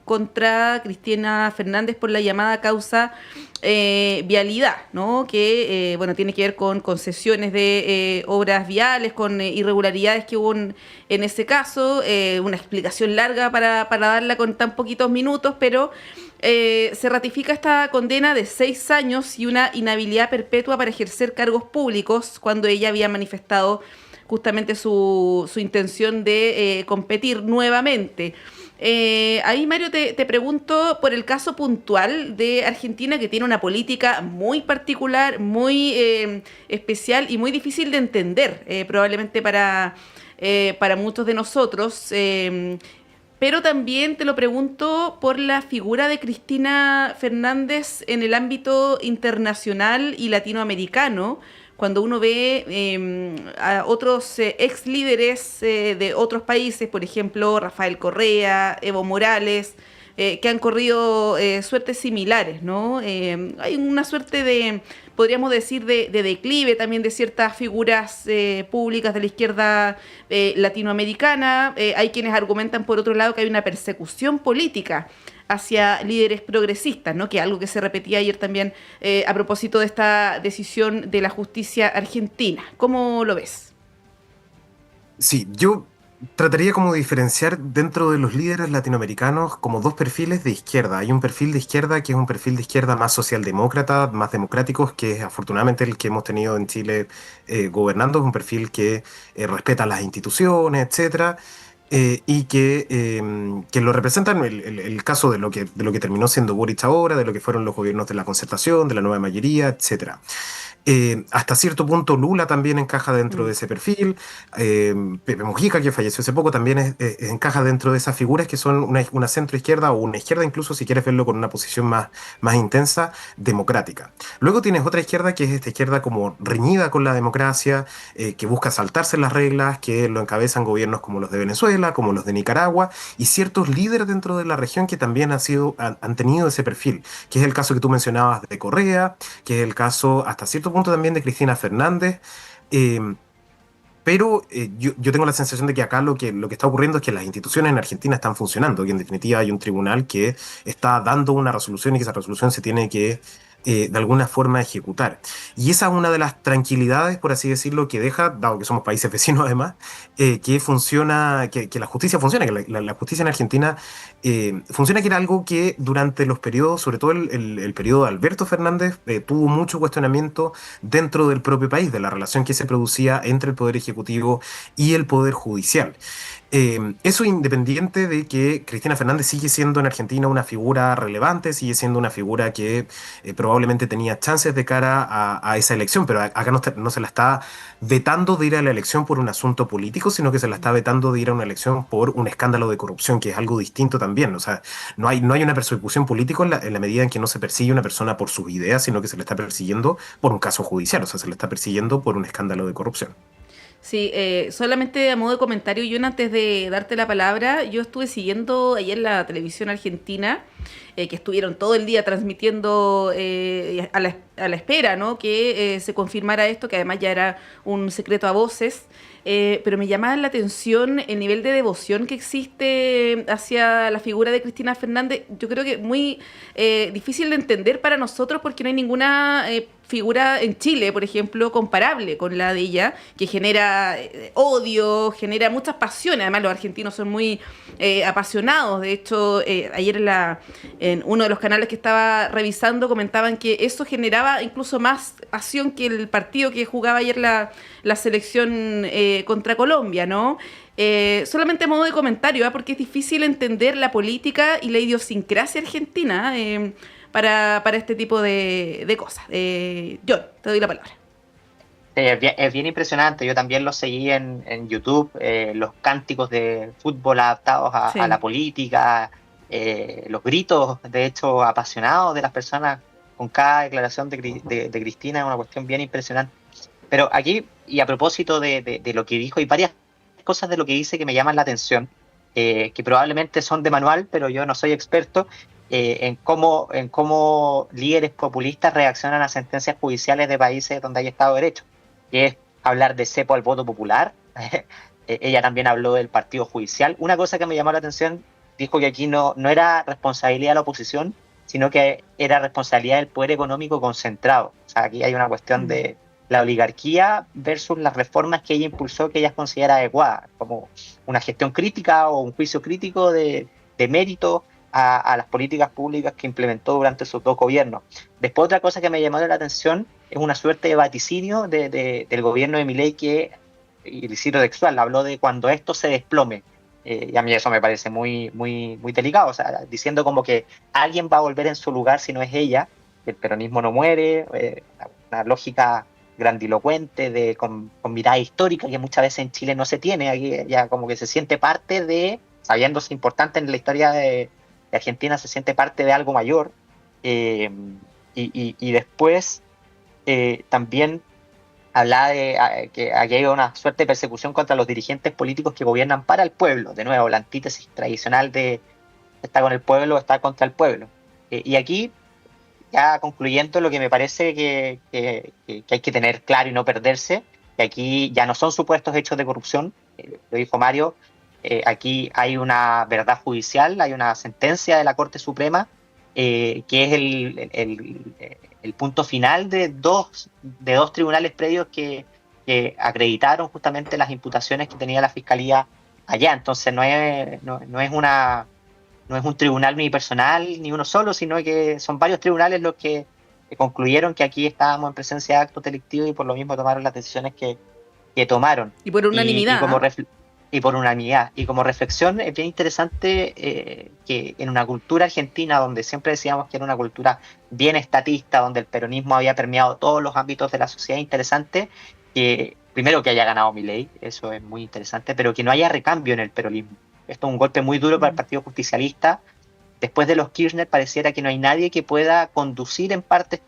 contra Cristina Fernández por la llamada causa vialidad, ¿no? Que tiene que ver con concesiones de obras viales, con irregularidades que hubo en ese caso, una explicación larga para darla con tan poquitos minutos, pero se ratifica esta condena de 6 años y una inhabilidad perpetua para ejercer cargos públicos cuando ella había manifestado justamente su intención de competir nuevamente. Ahí, Mario, te pregunto por el caso puntual de Argentina, que tiene una política muy particular, muy especial y muy difícil de entender, probablemente para muchos de nosotros. Pero también te lo pregunto por la figura de Cristina Fernández en el ámbito internacional y latinoamericano, cuando uno ve a otros ex líderes de otros países, por ejemplo, Rafael Correa, Evo Morales, que han corrido suertes similares, ¿no? Hay una suerte de, podríamos decir, de declive también de ciertas figuras públicas de la izquierda latinoamericana. Hay quienes argumentan, por otro lado, que hay una persecución política hacia líderes progresistas, ¿no? Que es algo que se repetía ayer también a propósito de esta decisión de la justicia argentina. ¿Cómo lo ves? Sí, yo trataría como de diferenciar dentro de los líderes latinoamericanos como dos perfiles de izquierda. Hay un perfil de izquierda que es un perfil de izquierda más socialdemócrata, más democrático, que es afortunadamente el que hemos tenido en Chile gobernando. Es un perfil que respeta las instituciones, etcétera. Que lo representan el caso de lo que terminó siendo Boric ahora, de lo que fueron los gobiernos de la concertación, de la nueva mayoría, etcétera. Hasta cierto punto Lula también encaja dentro de ese perfil. Pepe Mujica, que falleció hace poco, también encaja dentro de esas figuras que son una centro-izquierda o una izquierda, incluso si quieres verlo con una posición más intensa, democrática. Luego tienes otra izquierda que es esta izquierda como reñida con la democracia, que busca saltarse las reglas, que lo encabezan gobiernos como los de Venezuela, como los de Nicaragua, y ciertos líderes dentro de la región que también han tenido ese perfil, que es el caso que tú mencionabas de Correa, que es el caso hasta cierto punto también de Cristina Fernández. Pero yo tengo la sensación de que acá lo que está ocurriendo es que las instituciones en Argentina están funcionando, que en definitiva hay un tribunal que está dando una resolución y que esa resolución se tiene que de alguna forma ejecutar. Y esa es una de las tranquilidades, por así decirlo, que deja, dado que somos países vecinos además, que funciona, que la justicia funciona, que la justicia en Argentina funciona, que era algo que durante los periodos, sobre todo el periodo de Alberto Fernández, tuvo mucho cuestionamiento dentro del propio país, de la relación que se producía entre el Poder Ejecutivo y el Poder Judicial. Eso independiente de que Cristina Fernández sigue siendo en Argentina una figura relevante, sigue siendo una figura que probablemente tenía chances de cara a esa elección, pero acá no se la está vetando de ir a la elección por un asunto político, sino que se la está vetando de ir a una elección por un escándalo de corrupción, que es algo distinto también. O sea, no hay una persecución política en la medida en que no se persigue a una persona por sus ideas, sino que se le está persiguiendo por un caso judicial, o sea, se le está persiguiendo por un escándalo de corrupción. Sí, solamente a modo de comentario, yo antes de darte la palabra, yo estuve siguiendo ayer la televisión argentina, que estuvieron todo el día transmitiendo a la espera, ¿no? Que se confirmara esto, que además ya era un secreto a voces, pero me llamaba la atención el nivel de devoción que existe hacia la figura de Cristina Fernández. Yo creo que muy difícil de entender para nosotros, porque no hay ninguna figura en Chile, por ejemplo, comparable con la de ella, que genera odio, genera muchas pasiones. Además, los argentinos son muy apasionados. De hecho, ayer en uno de los canales que estaba revisando comentaban que eso generaba incluso más pasión que el partido que jugaba ayer la selección contra Colombia, ¿no? Solamente a modo de comentario, porque es difícil entender la política y la idiosincrasia argentina para este tipo de cosas. John, te doy la palabra. Es bien impresionante. Yo también lo seguí en YouTube, los cánticos de fútbol adaptados a la política, los gritos, de hecho, apasionados de las personas con cada declaración de Cristina, es una cuestión bien impresionante. Pero aquí, y a propósito de lo que dijo, hay varias cosas de lo que dice que me llaman la atención, que probablemente son de manual, pero yo no soy experto, en cómo líderes populistas reaccionan a sentencias judiciales de países donde hay Estado de Derecho, que es hablar de cepo al voto popular. Ella también habló del partido judicial. Una cosa que me llamó la atención, dijo que aquí no era responsabilidad de la oposición, sino que era responsabilidad del poder económico concentrado. O sea, aquí hay una cuestión de la oligarquía versus las reformas que ella impulsó, que ella considera adecuadas, como una gestión crítica o un juicio crítico de mérito a las políticas públicas que implementó durante sus dos gobiernos. Después, otra cosa que me llamó la atención es una suerte de vaticinio del gobierno de Milei, que, y cito textual, habló de cuando esto se desplome. Y a mí eso me parece muy, muy, muy delicado, o sea, diciendo como que alguien va a volver en su lugar si no es ella, el peronismo no muere, una lógica grandilocuente con mirada histórica que muchas veces en Chile no se tiene, aquí ya como que se siente parte de, sabiéndose importante en la historia de Argentina, se siente parte de algo mayor, y después también hablaba de que aquí hay una suerte de persecución contra los dirigentes políticos que gobiernan para el pueblo. De nuevo, la antítesis tradicional de está con el pueblo, está contra el pueblo. Y aquí, ya concluyendo, lo que me parece que hay que tener claro y no perderse, que aquí ya no son supuestos hechos de corrupción, lo dijo Mario, aquí hay una verdad judicial, hay una sentencia de la Corte Suprema, que es el punto final de dos tribunales previos que acreditaron justamente las imputaciones que tenía la Fiscalía allá. Entonces no es un tribunal unipersonal ni uno solo, sino que son varios tribunales los que concluyeron que aquí estábamos en presencia de actos delictivos y por lo mismo tomaron las decisiones que tomaron. Y por unanimidad. Y por unanimidad. Y como reflexión es bien interesante que en una cultura argentina donde siempre decíamos que era una cultura bien estatista, donde el peronismo había permeado todos los ámbitos de la sociedad, interesante que primero que haya ganado Milei, eso es muy interesante, pero que no haya recambio en el peronismo. Esto es un golpe muy duro para el Partido Justicialista. Después de los Kirchner pareciera que no hay nadie que pueda conducir en parte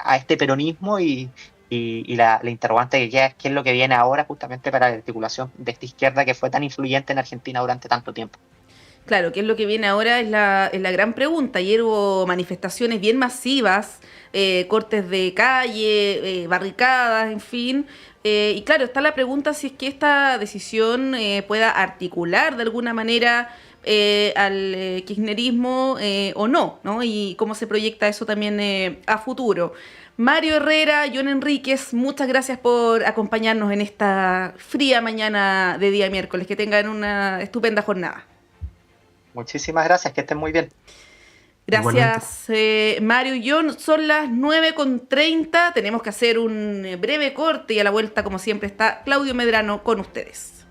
a este peronismo y la interrogante que queda es qué es lo que viene ahora justamente para la articulación de esta izquierda que fue tan influyente en Argentina durante tanto tiempo. Claro, qué es lo que viene ahora es la gran pregunta. Ayer hubo manifestaciones bien masivas, cortes de calle, barricadas, en fin. Y claro, está la pregunta si es que esta decisión pueda articular de alguna manera al kirchnerismo o no, y cómo se proyecta eso también a futuro. Mario Herrera, John Enríquez, muchas gracias por acompañarnos en esta fría mañana de día miércoles. Que tengan una estupenda jornada. Muchísimas gracias, que estén muy bien. Gracias, Mario y John. Son las 9:30. Tenemos que hacer un breve corte y a la vuelta, como siempre, está Claudio Medrano con ustedes.